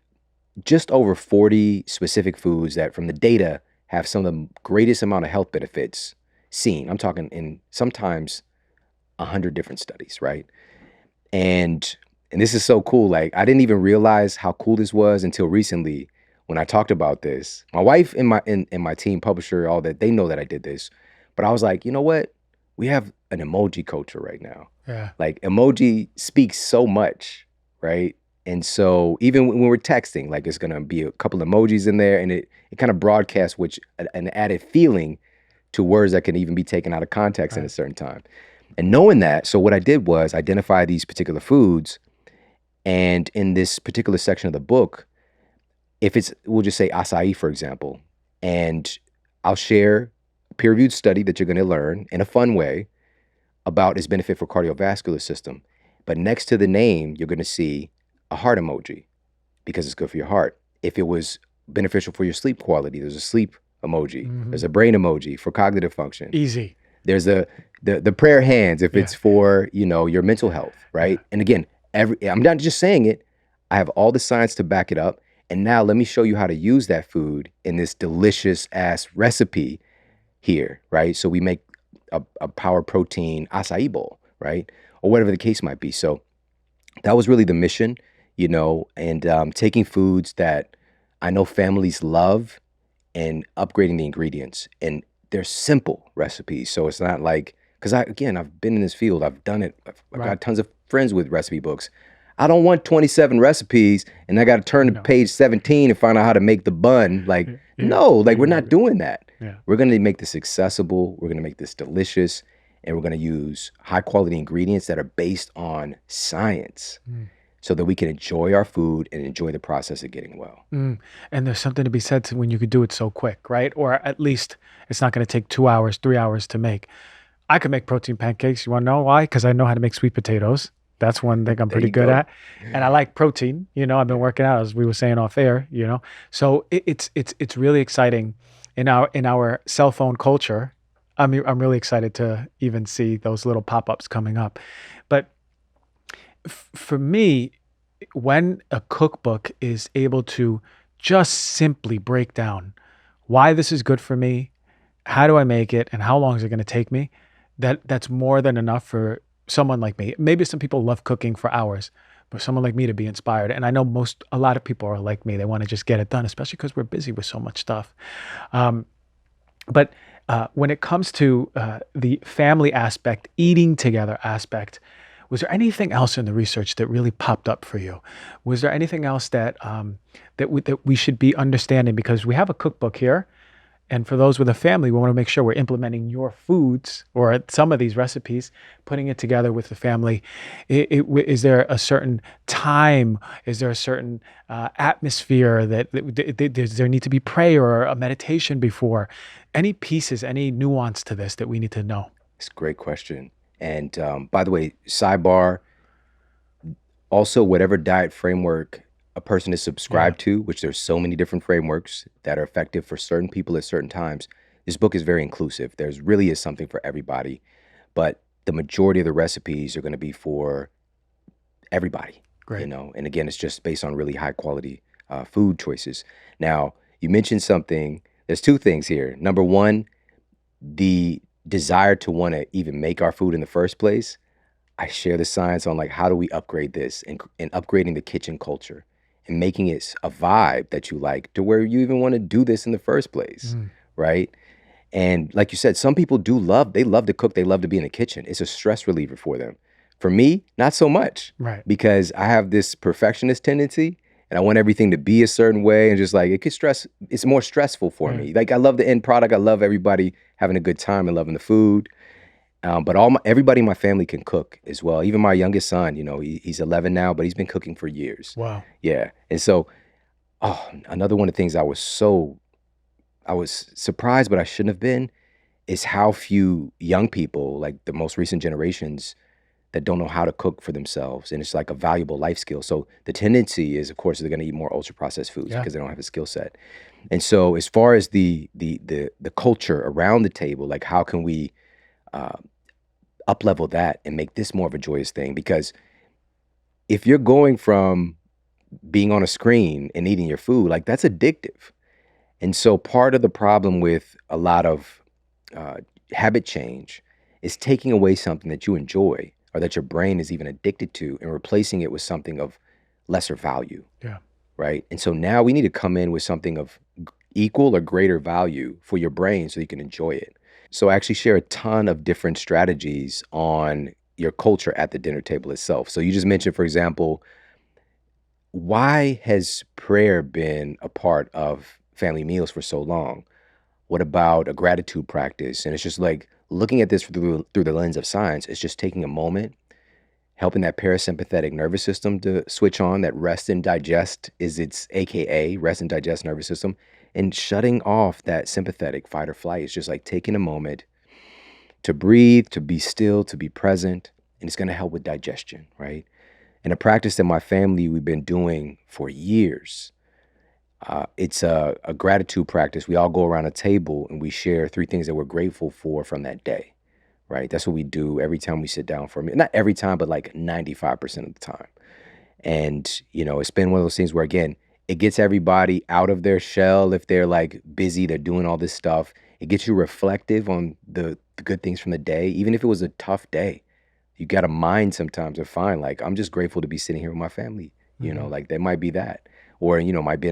just over 40 specific foods that from the data have some of the greatest amount of health benefits seen. I'm talking in sometimes 100 different studies, right? And this is so cool. Like, I didn't even realize how cool this was until recently when I talked about this. My wife and my team, publisher, all that, they know that I did this. But I was like, you know what? We have an emoji culture right now. Yeah. Like, emoji speaks so much, right? And so even when we're texting, like, it's gonna be a couple emojis in there, and it kind of broadcasts an added feeling to words that can even be taken out of context in a certain time. And knowing that, so what I did was identify these particular foods, and in this particular section of the book, if it's, we'll just say acai, for example, and I'll share a peer-reviewed study that you're going to learn in a fun way about its benefit for cardiovascular system. But next to the name, you're going to see a heart emoji because it's good for your heart. If it was beneficial for your sleep quality, there's a sleep emoji. There's a brain emoji for cognitive function. Easy. There's the prayer hands if it's for, your mental health, right? And again, I'm not just saying it. I have all the science to back it up. And now let me show you how to use that food in this delicious ass recipe here, right? So we make a power protein acai bowl, right? Or whatever the case might be. So that was really the mission, and taking foods that I know families love and upgrading the ingredients. And they're simple recipes. So it's not like, because I've been in this field, I've done it. I've got tons of friends with recipe books. I don't want 27 recipes and I got to turn to page 17 and find out how to make the bun. Like, no, like, we're not doing that. Yeah. We're going to make this accessible. We're going to make this delicious. And we're going to use high quality ingredients that are based on science so that we can enjoy our food and enjoy the process of getting well. And there's something to be said to when you could do it so quick, right? Or at least it's not going to take 2 hours, 3 hours to make. I could make protein pancakes. You want to know why? Because I know how to make sweet potatoes. That's one thing I'm pretty good at. And I like protein. I've been working out, as we were saying off air, So it's really exciting in our cell phone culture. I'm really excited to even see those little pop-ups coming up. But for me, when a cookbook is able to just simply break down why this is good for me, how do I make it, and how long is it going to take me, that's more than enough for someone like me. Maybe some people love cooking for hours, but someone like me to be inspired. And I know a lot of people are like me. They want to just get it done, especially because we're busy with so much stuff. But when it comes to the family aspect, eating together aspect, was there anything else in the research that really popped up for you? Was there anything else that we should be understanding? Because we have a cookbook here, and for those with a family, we want to make sure we're implementing your foods or some of these recipes, putting it together with the family. Is there a certain time? Is there a certain atmosphere does there need to be prayer or a meditation before? Any pieces, any nuance to this that we need to know? It's a great question. And by the way, sidebar, also whatever diet framework a person is subscribed to, which there's so many different frameworks that are effective for certain people at certain times, this book is very inclusive. There's really is something for everybody, but the majority of the recipes are going to be for everybody. Great. And again, it's just based on really high quality food choices. Now, you mentioned something. There's two things here. Number one, the desire to want to even make our food in the first place. I share the science on like, how do we upgrade this and upgrading the kitchen culture and making it a vibe that you like to where you even want to do this in the first place, right? And like you said, some people love to cook. They love to be in the kitchen. It's a stress reliever for them. For me, not so much, Right. because I have this perfectionist tendency and I want everything to be a certain way, and just like it's more stressful for Yeah. me. Like I love the end product. I love everybody having a good time and loving the food. But everybody in my family can cook as well. Even my youngest son, he's 11 now, but he's been cooking for years. Wow. Yeah. And so, another one of the things I was surprised, but I shouldn't have been, is how few young people, like the most recent generations, that don't know how to cook for themselves. And it's like a valuable life skill. So the tendency is, of course, they're going to eat more ultra processed foods Yeah. because they don't have a skill set. And so as far as the culture around the table, like how can we up level that and make this more of a joyous thing? Because if you're going from being on a screen and eating your food, like that's addictive. And so part of the problem with a lot of uh, habit change is taking away something that you enjoy or that your brain is even addicted to and replacing it with something of lesser value, Yeah. right? And so now we need to come in with something of equal or greater value for your brain so you can enjoy it. So I actually share a ton of different strategies on your culture at the dinner table itself. So you just mentioned, for example, why has prayer been a part of family meals for so long? What about a gratitude practice? And it's just like looking at this through the lens of science. It's just taking a moment, helping that parasympathetic nervous system to switch on. That rest and digest is its AKA rest and digest nervous system, and shutting off that sympathetic fight or flight. It's just like taking a moment to breathe, to be still, to be present, and it's going to help with digestion, right? And a practice that my family we've been doing for years. It's a gratitude practice. We all go around a table and we share 3 things that we're grateful for from that day, right? That's what we do every time we sit down for a meal. Not every time, but like 95% of the time. And, it's been one of those things where, again, it gets everybody out of their shell. If they're like busy, they're doing all this stuff. It gets you reflective on the good things from the day, even if it was a tough day. You got to mind sometimes to find, like, I'm just grateful to be sitting here with my family. Like there might be that. Or, might be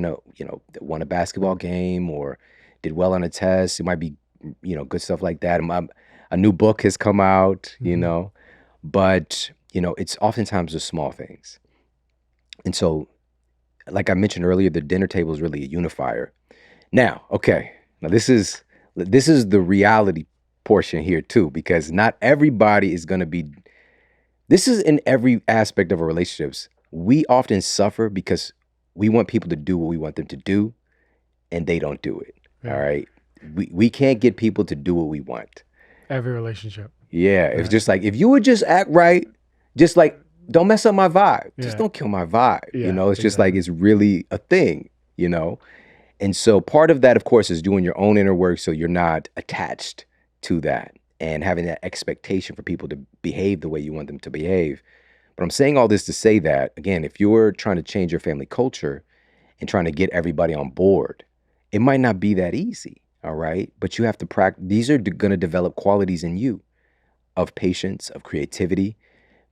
won a basketball game or did well on a test. It might be, good stuff like that. A new book has come out, but, it's oftentimes the small things. And so, like I mentioned earlier, the dinner table is really a unifier. Now, okay, now this is the reality portion here too, because not everybody is going to be. This is in every aspect of our relationships. We often suffer because we want people to do what we want them to do, and they don't do it. Yeah. All right, we can't get people to do what we want. Every relationship. Yeah, it's just like if you would just act right, just like don't mess up my vibe. Just Yeah. don't kill my vibe. Yeah, It's just like it's really a thing, And so part of that, of course, is doing your own inner work so you're not attached to that and having that expectation for people to behave the way you want them to behave. But I'm saying all this to say that, again, if you're trying to change your family culture and trying to get everybody on board, it might not be that easy, all right? But you have to practice. These are going to develop qualities in you of patience, of creativity.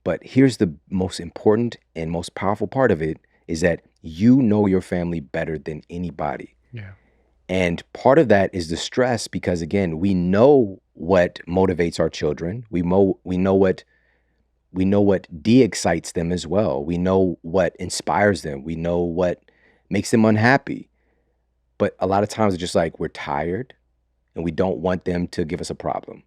But here's the most important and most powerful part of it is that you know your family better than anybody. Yeah. And part of that is the stress because, again, we know what motivates our children. We know what de-excites them as well. We know what inspires them. We know what makes them unhappy. But a lot of times it's just like we're tired and we don't want them to give us a problem.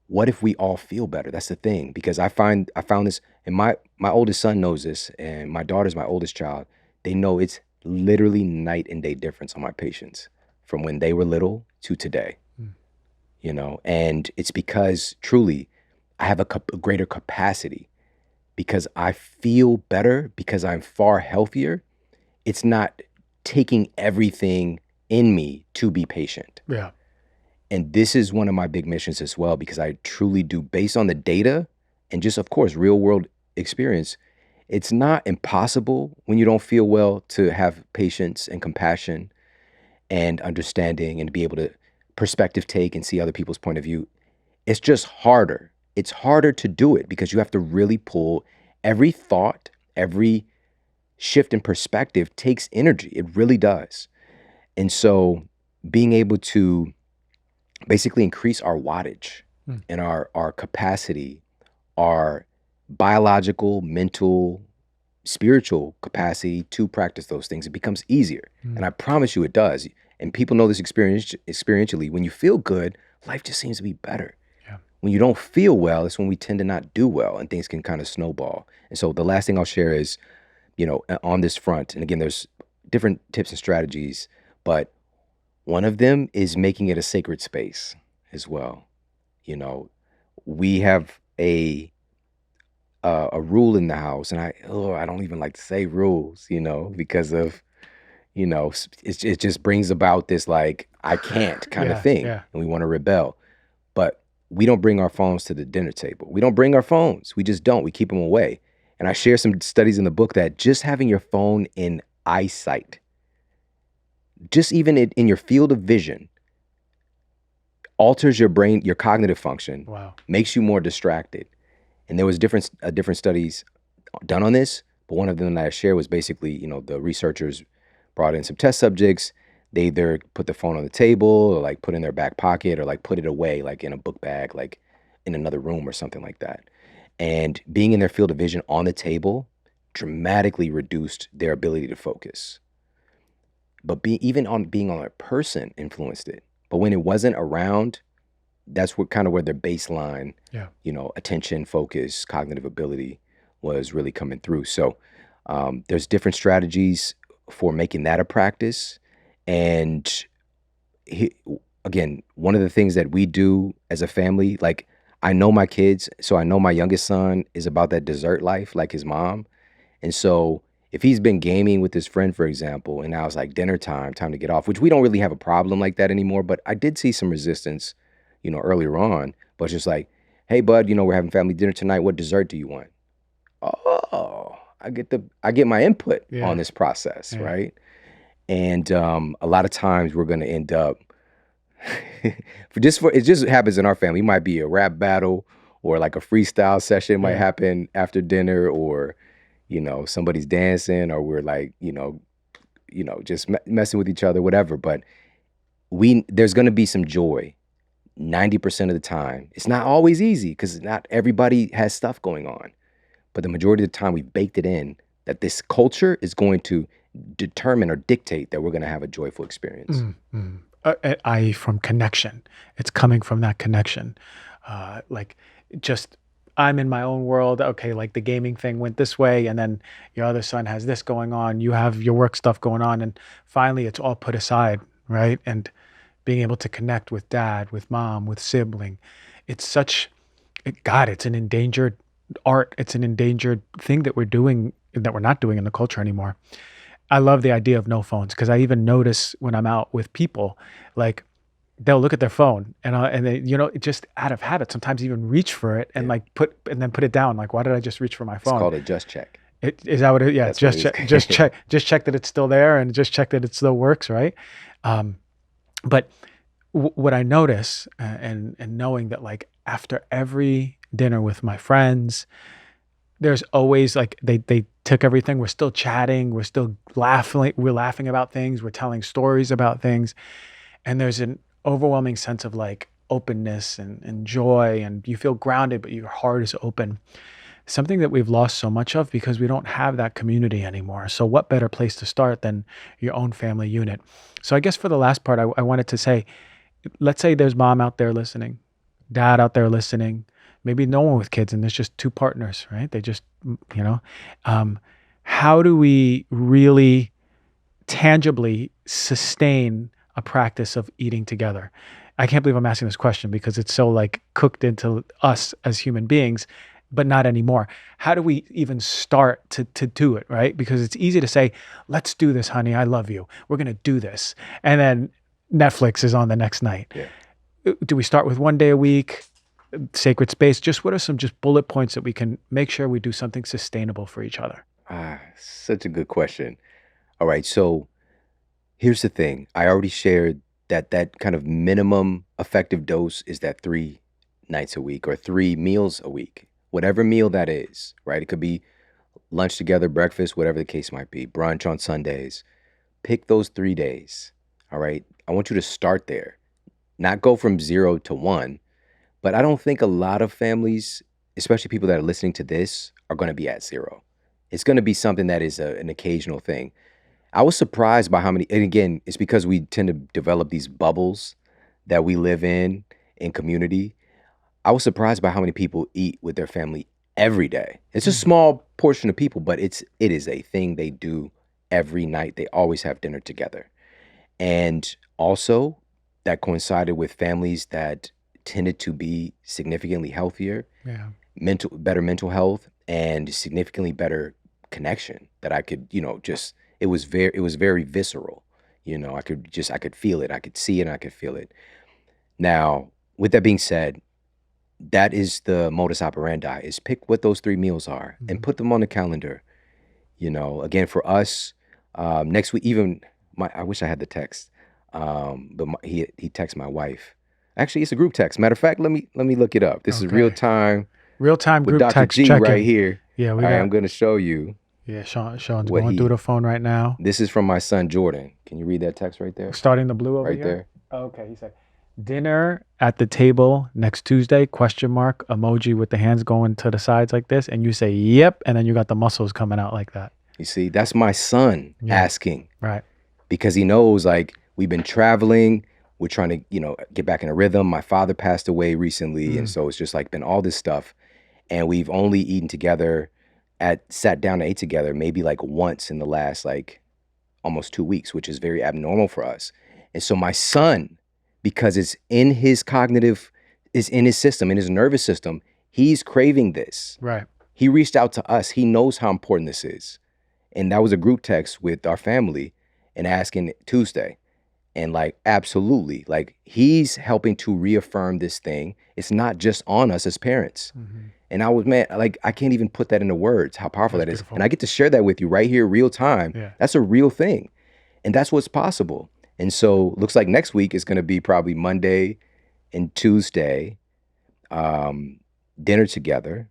What if we all feel better? That's the thing, because I found this, and my oldest son knows this, and my daughter's my oldest child. They know it's literally night and day difference on my patients from when they were little to today. And it's because truly I have a greater capacity because I feel better because I'm far healthier. It's not taking everything in me to be patient. Yeah. And this is one of my big missions as well, because I truly do, based on the data and just, of course, real world experience, it's not impossible when you don't feel well to have patience and compassion and understanding and be able to perspective take and see other people's point of view. It's just harder. It's harder to do it because you have to really pull every thought, every shift in perspective takes energy. It really does. And so being able to basically increase our wattage and our capacity our biological, mental, spiritual capacity to practice those things, it becomes easier. And I promise you it does. And people know this experientially. When you feel good, life just seems to be better. Yeah. When you don't feel well, it's when we tend to not do well and things can kind of snowball. And so the last thing I'll share is, on this front, and again, there's different tips and strategies, but one of them is making it a sacred space as well. We have a rule in the house, and I don't even like to say rules, because of, it just brings about this like I can't kind of Yeah, thing, yeah. and we want to rebel. But we don't bring our phones to the dinner table. We don't bring our phones. We just don't. We keep them away. And I share some studies in the book that just having your phone in eyesight, just even in your field of vision, alters your brain, your cognitive function, Wow. makes you more distracted. And there was different studies done on this, but one of them that I shared was basically, the researchers brought in some test subjects. They either put the phone on the table or like put it in their back pocket or like put it away, like in a book bag, like in another room or something like that. And being in their field of vision on the table dramatically reduced their ability to focus. But being on a person influenced it. But when it wasn't around, that's where their baseline, Yeah. attention, focus, cognitive ability was really coming through. So there's different strategies for making that a practice. And again, one of the things that we do as a family, like I know my kids, so I know my youngest son is about that dessert life, like his mom. And so if he's been gaming with his friend, for example, and now it's like dinner time to get off, which we don't really have a problem like that anymore, but I did see some resistance, earlier on. But it's just like, hey, bud, we're having family dinner tonight. What dessert do you want? Oh, I get my input on Yeah. this process, Yeah. right? And a lot of times we're going to end up it just happens in our family. It might be a rap battle or like a freestyle session might Yeah. happen after dinner, or somebody's dancing, or we're like just messing with each other, whatever. But there's going to be some joy 90% of the time. It's not always easy because not everybody has stuff going on, but the majority of the time we baked it in that this culture is going to determine or dictate that we're going to have a joyful experience. I from connection. It's coming from that connection. Like just I'm in my own world. Okay, like the gaming thing went this way, and then your other son has this going on. You have your work stuff going on, and finally it's all put aside, right? And being able to connect with dad, with mom, with sibling. It's God, it's an endangered art. It's an endangered thing that we're not doing in the culture anymore. I love the idea of no phones because I even notice when I'm out with people, like they'll look at their phone and they, just out of habit, sometimes even reach for it and Yeah. like then put it down. Like, why did I just reach for my It's phone? called a just check. Is that what it? Yeah, That's what it is. just check that it's still there and just check that it still works, right? Um, but what I notice, and knowing that like after every dinner with my friends, there's always like they took everything. We're still chatting. We're still laughing. We're laughing about things. We're telling stories about things, and there's an overwhelming sense of like openness and joy, and you feel grounded, but your heart is open. Something that we've lost so much of because we don't have that community anymore. So what better place to start than your own family unit? So I guess for the last part, I wanted to say, let's say there's mom out there listening, dad out there listening, maybe no one with kids, and there's just two partners, right? They just, um, how do we really tangibly sustain a practice of eating together? I can't believe I'm asking this question because it's so like cooked into us as human beings, but not anymore. How do we even start to do it, right? Because it's easy to say, let's do this, honey. I love you. We're going to do this. And then Netflix is on the next night. Yeah. Do we start with 1 day a week, sacred space? Just what are some just bullet points that we can make sure we do something sustainable for each other? Such a good question. All right, so here's the thing. I already shared that kind of minimum effective dose is that 3 nights a week or 3 meals a week, whatever meal that is, right? It could be lunch together, breakfast, whatever the case might be, brunch on Sundays. Pick those 3 days, all right? I want you to start there, not go from 0 to 1. But I don't think a lot of families especially people that are listening to this, are going to be at zero. It's going to be something that is an occasional thing. I was surprised by how many, and again, it's because we tend to develop these bubbles that we live in community. I was surprised by how many people eat with their family every day. It's a Mm. small portion of people, but it is a thing they do every night. They always have dinner together. And also that coincided with families that tended to be significantly healthier, Yeah. better mental health, and significantly better connection that I could, just it was very visceral. I could feel it. I could see it and I could feel it. Now, with that being said, that is the modus operandi, is pick what those three meals are and Mhm. put them on the calendar. Again, for us, next week, even I wish I had the text, but he texted my wife. Actually, it's a group text. Matter of fact, let me look it up. This is real Okay. time Real-time with group Dr. text G right check-in. here. Yeah, we All right, I'm got, going to show you yeah, Sean's what going through he. the phone right now. This is from my son Jordan. Can you read that text right there? Starting the blue over Right here. there. Okay, he said, dinner at the table next Tuesday, question mark, emoji with the hands going to the sides like this. And you say, yep. And then you got the muscles coming out like that. You see, that's my son Yeah. asking, Right. because he knows, like, we've been traveling. We're trying to, get back in a rhythm. My father passed away recently. And so it's just like been all this stuff. And we've only eaten together sat down and ate together maybe like once in the last like almost 2 weeks, which is very abnormal for us. And so my son, because it's in his cognitive, is in his system, in his nervous system, he's craving this. Right. He reached out to us. He knows how important this is. And that was a group text with our family and asking Tuesday. And like, absolutely, like he's helping to reaffirm this thing. It's not just on us as parents. Mm-hmm. And I was, man, like, I can't even put that into words, how powerful That's that is. beautiful. And I get to share that with you right here, real time. Yeah. That's a real thing. And that's what's possible. And so looks like next week is going to be probably Monday and Tuesday, dinner together.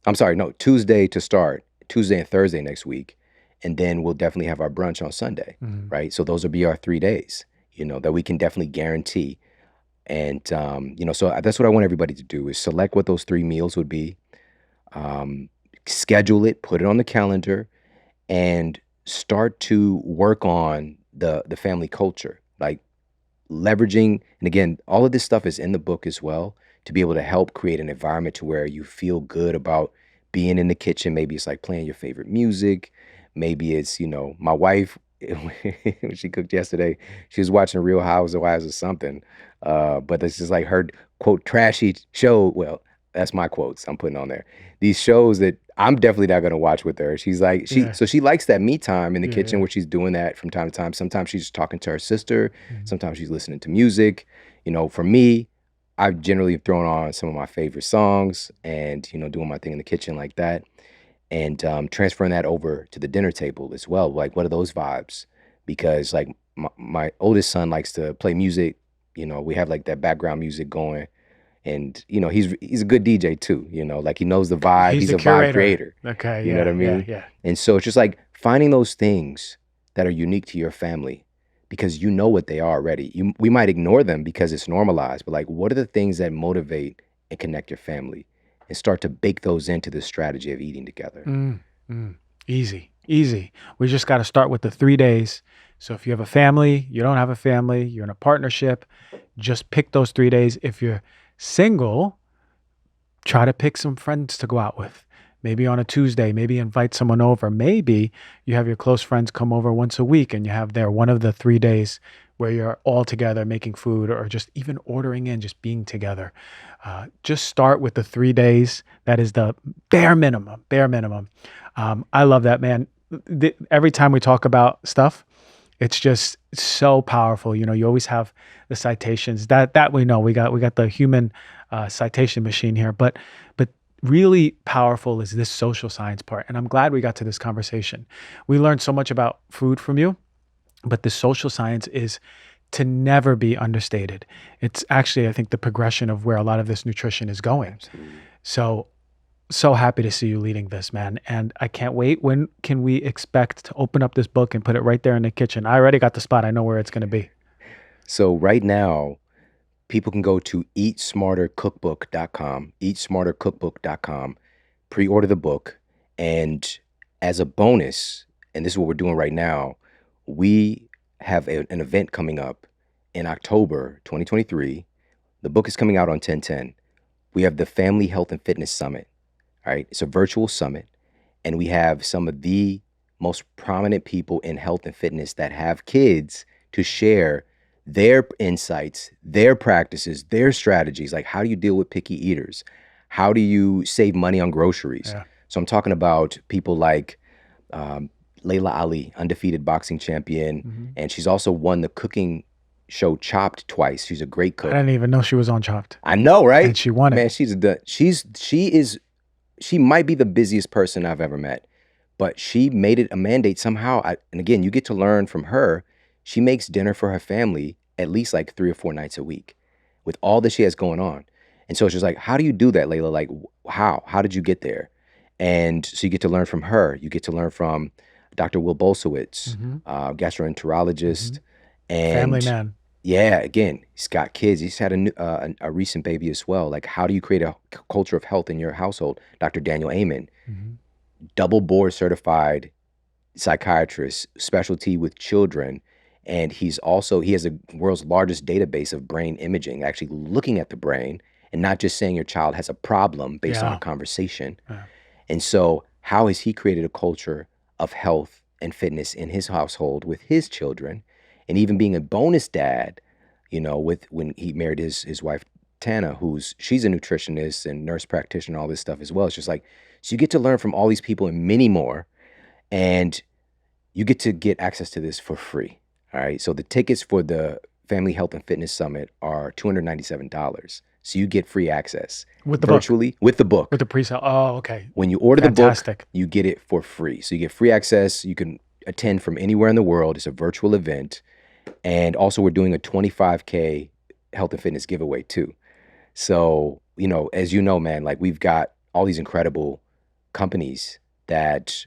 I'm sorry, no, Tuesday to start, Tuesday and Thursday next week. And then we'll definitely have our brunch on Sunday, Mm-hmm. right? So those will be our 3 days, that we can definitely guarantee. And, so that's what I want everybody to do, is select what those 3 meals would be, schedule it, put it on the calendar, and start to work on the family culture, like leveraging. And again, all of this stuff is in the book as well, to be able to help create an environment to where you feel good about being in the kitchen. Maybe it's like playing your favorite music. Maybe it's, my wife, when she cooked yesterday, she was watching Real Housewives or something. But it's just like her quote trashy show. Well, that's my quotes I'm putting on there. These shows that I'm definitely not gonna watch with her. She's like, Yeah. so she likes that me time in the Yeah, kitchen yeah. where she's doing that from time to time. Sometimes she's talking to her sister. Mhm. Sometimes she's listening to music. For me, I've generally thrown on some of my favorite songs and, doing my thing in the kitchen like that. And transferring that over to the dinner table as well. Like, what are those vibes? Because like my oldest son likes to play music. We have like that background music going. And he's a good DJ too, like he knows the vibe. He's He's the a vibe curator. creator. Okay. You Yeah. know what I mean? Yeah. And so it's just like finding those things that are unique to your family, because you know what they are already. We might ignore them because it's normalized, but like, what are the things that motivate and connect your family, and start to bake those into the strategy of eating together. Easy. We just got to start with the 3 days. So if you have a family, you don't have a family, you're in a partnership, just pick those 3 days. If you're single, try to pick some friends to go out with. Maybe on a Tuesday, maybe invite someone over. Maybe you have your close friends come over once a week and you have there one of the 3 days where you're all together making food, or just even ordering in, just being together. Just start with the 3 days. That is the bare minimum. I love that, man. Every time we talk about stuff, it's just so powerful. You always have the citations that we know. We got the human citation machine here, but really powerful is this social science part. And I'm glad we got to this conversation. We learned so much about food from you, but the social science is to never be understated. It's actually, I think, the progression of where a lot of this nutrition is going. Absolutely. So happy to see you leading this, man. And I can't wait. When can we expect to open up this book and put it right there in the kitchen? I already got the spot. I know where it's going to be. So right now, people can go to eatsmartercookbook.com, pre-order the book, and as a bonus, and this is what we're doing right now, we have an event coming up in October 2023. The book is coming out on 10/10. We have the Family Health and Fitness Summit. All right, it's a virtual summit, and we have some of the most prominent people in health and fitness that have kids to share their insights, their practices, their strategies. Like, how do you deal with picky eaters? How do you save money on groceries? Yeah. So I'm talking about people like Layla Ali, undefeated boxing champion, and she's also won the cooking show Chopped twice. She's a great I cook. didn't even know she was on Chopped. I know, right? And she won it. Man, she might be the busiest person I've ever met, but she made it a mandate somehow. And again, you get to learn from her. She makes dinner for her family at least like 3 or 4 nights a week with all that she has going on. And so it's just like, how do you do that, Layla? Like, how did you get there? And so you get to learn from her. You get to learn from Dr. Will Bolsowitz, gastroenterologist, and Family man. yeah, again, he's got kids. He's had a recent baby as well. Like, how do you create a culture of health in your household? Dr. Daniel Amen, double board certified psychiatrist, specialty with children. And he has the world's largest database of brain imaging, actually looking at the brain and not just saying your child has a problem based on a conversation. And so how has he created a culture of health and fitness in his household with his children? And even being a bonus dad, when he married his wife, Tana, she's a nutritionist and nurse practitioner, all this stuff as well. It's just like, so you get to learn from all these people and many more, and you get to get access to this for free. All right. So the tickets for the Family Health and Fitness Summit are $297. So you get free access With the virtually book. with the book. With the pre-sale. Oh, okay. When you order Fantastic. the book, you get it for free. So you get free access. You can attend from anywhere in the world. It's a virtual event. And also we're doing a 25K health and fitness giveaway too. So, as you know, man, like, we've got all these incredible companies that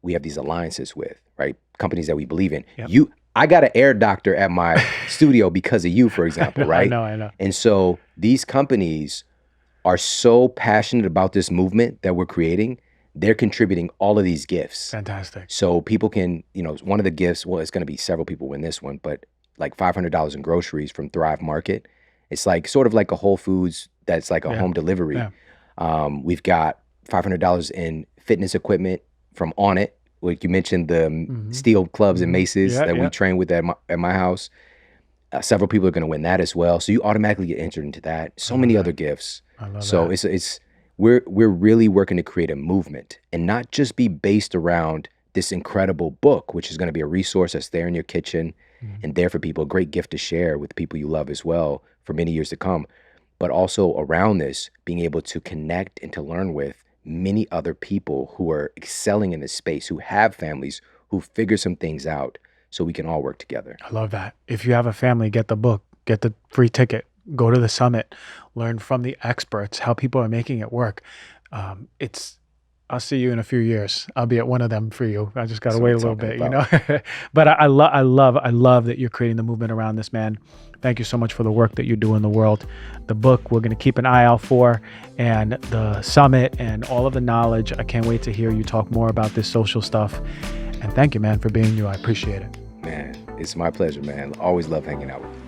we have these alliances with, right? Companies that we believe in. Yep. I got an air doctor at my studio because of you, for example, right? I know. And so these companies are so passionate about this movement that we're creating. They're contributing all of these gifts. Fantastic. So people can, one of the gifts, well, it's going to be several people win this one, but like $500 in groceries from Thrive Market. It's like sort of like a Whole Foods that's like a home delivery. Yeah. We've got $500 in fitness equipment from On It. Like you mentioned, the steel clubs and maces that we train with at my house. Several people are going to win that as well. So you automatically get entered into that. So many other gifts. I love so that. we're really working to create a movement and not just be based around this incredible book, which is going to be a resource that's there in your kitchen and there for people, a great gift to share with the people you love as well for many years to come. But also around this, being able to connect and to learn with many other people who are excelling in this space, who have families, who figure some things out so we can all work together. I love that. If you have a family, get the book, get the free ticket, go to the summit, learn from the experts, how people are making it work. I'll see you in a few years. I'll be at one of them for you. I just got to wait a little bit, But I love that you're creating the movement around this, man. Thank you so much for the work that you do in the world. The book we're going to keep an eye out for, and the summit and all of the knowledge. I can't wait to hear you talk more about this social stuff. And thank you, man, for being you. I appreciate it. Man, it's my pleasure, man. Always love hanging out with you.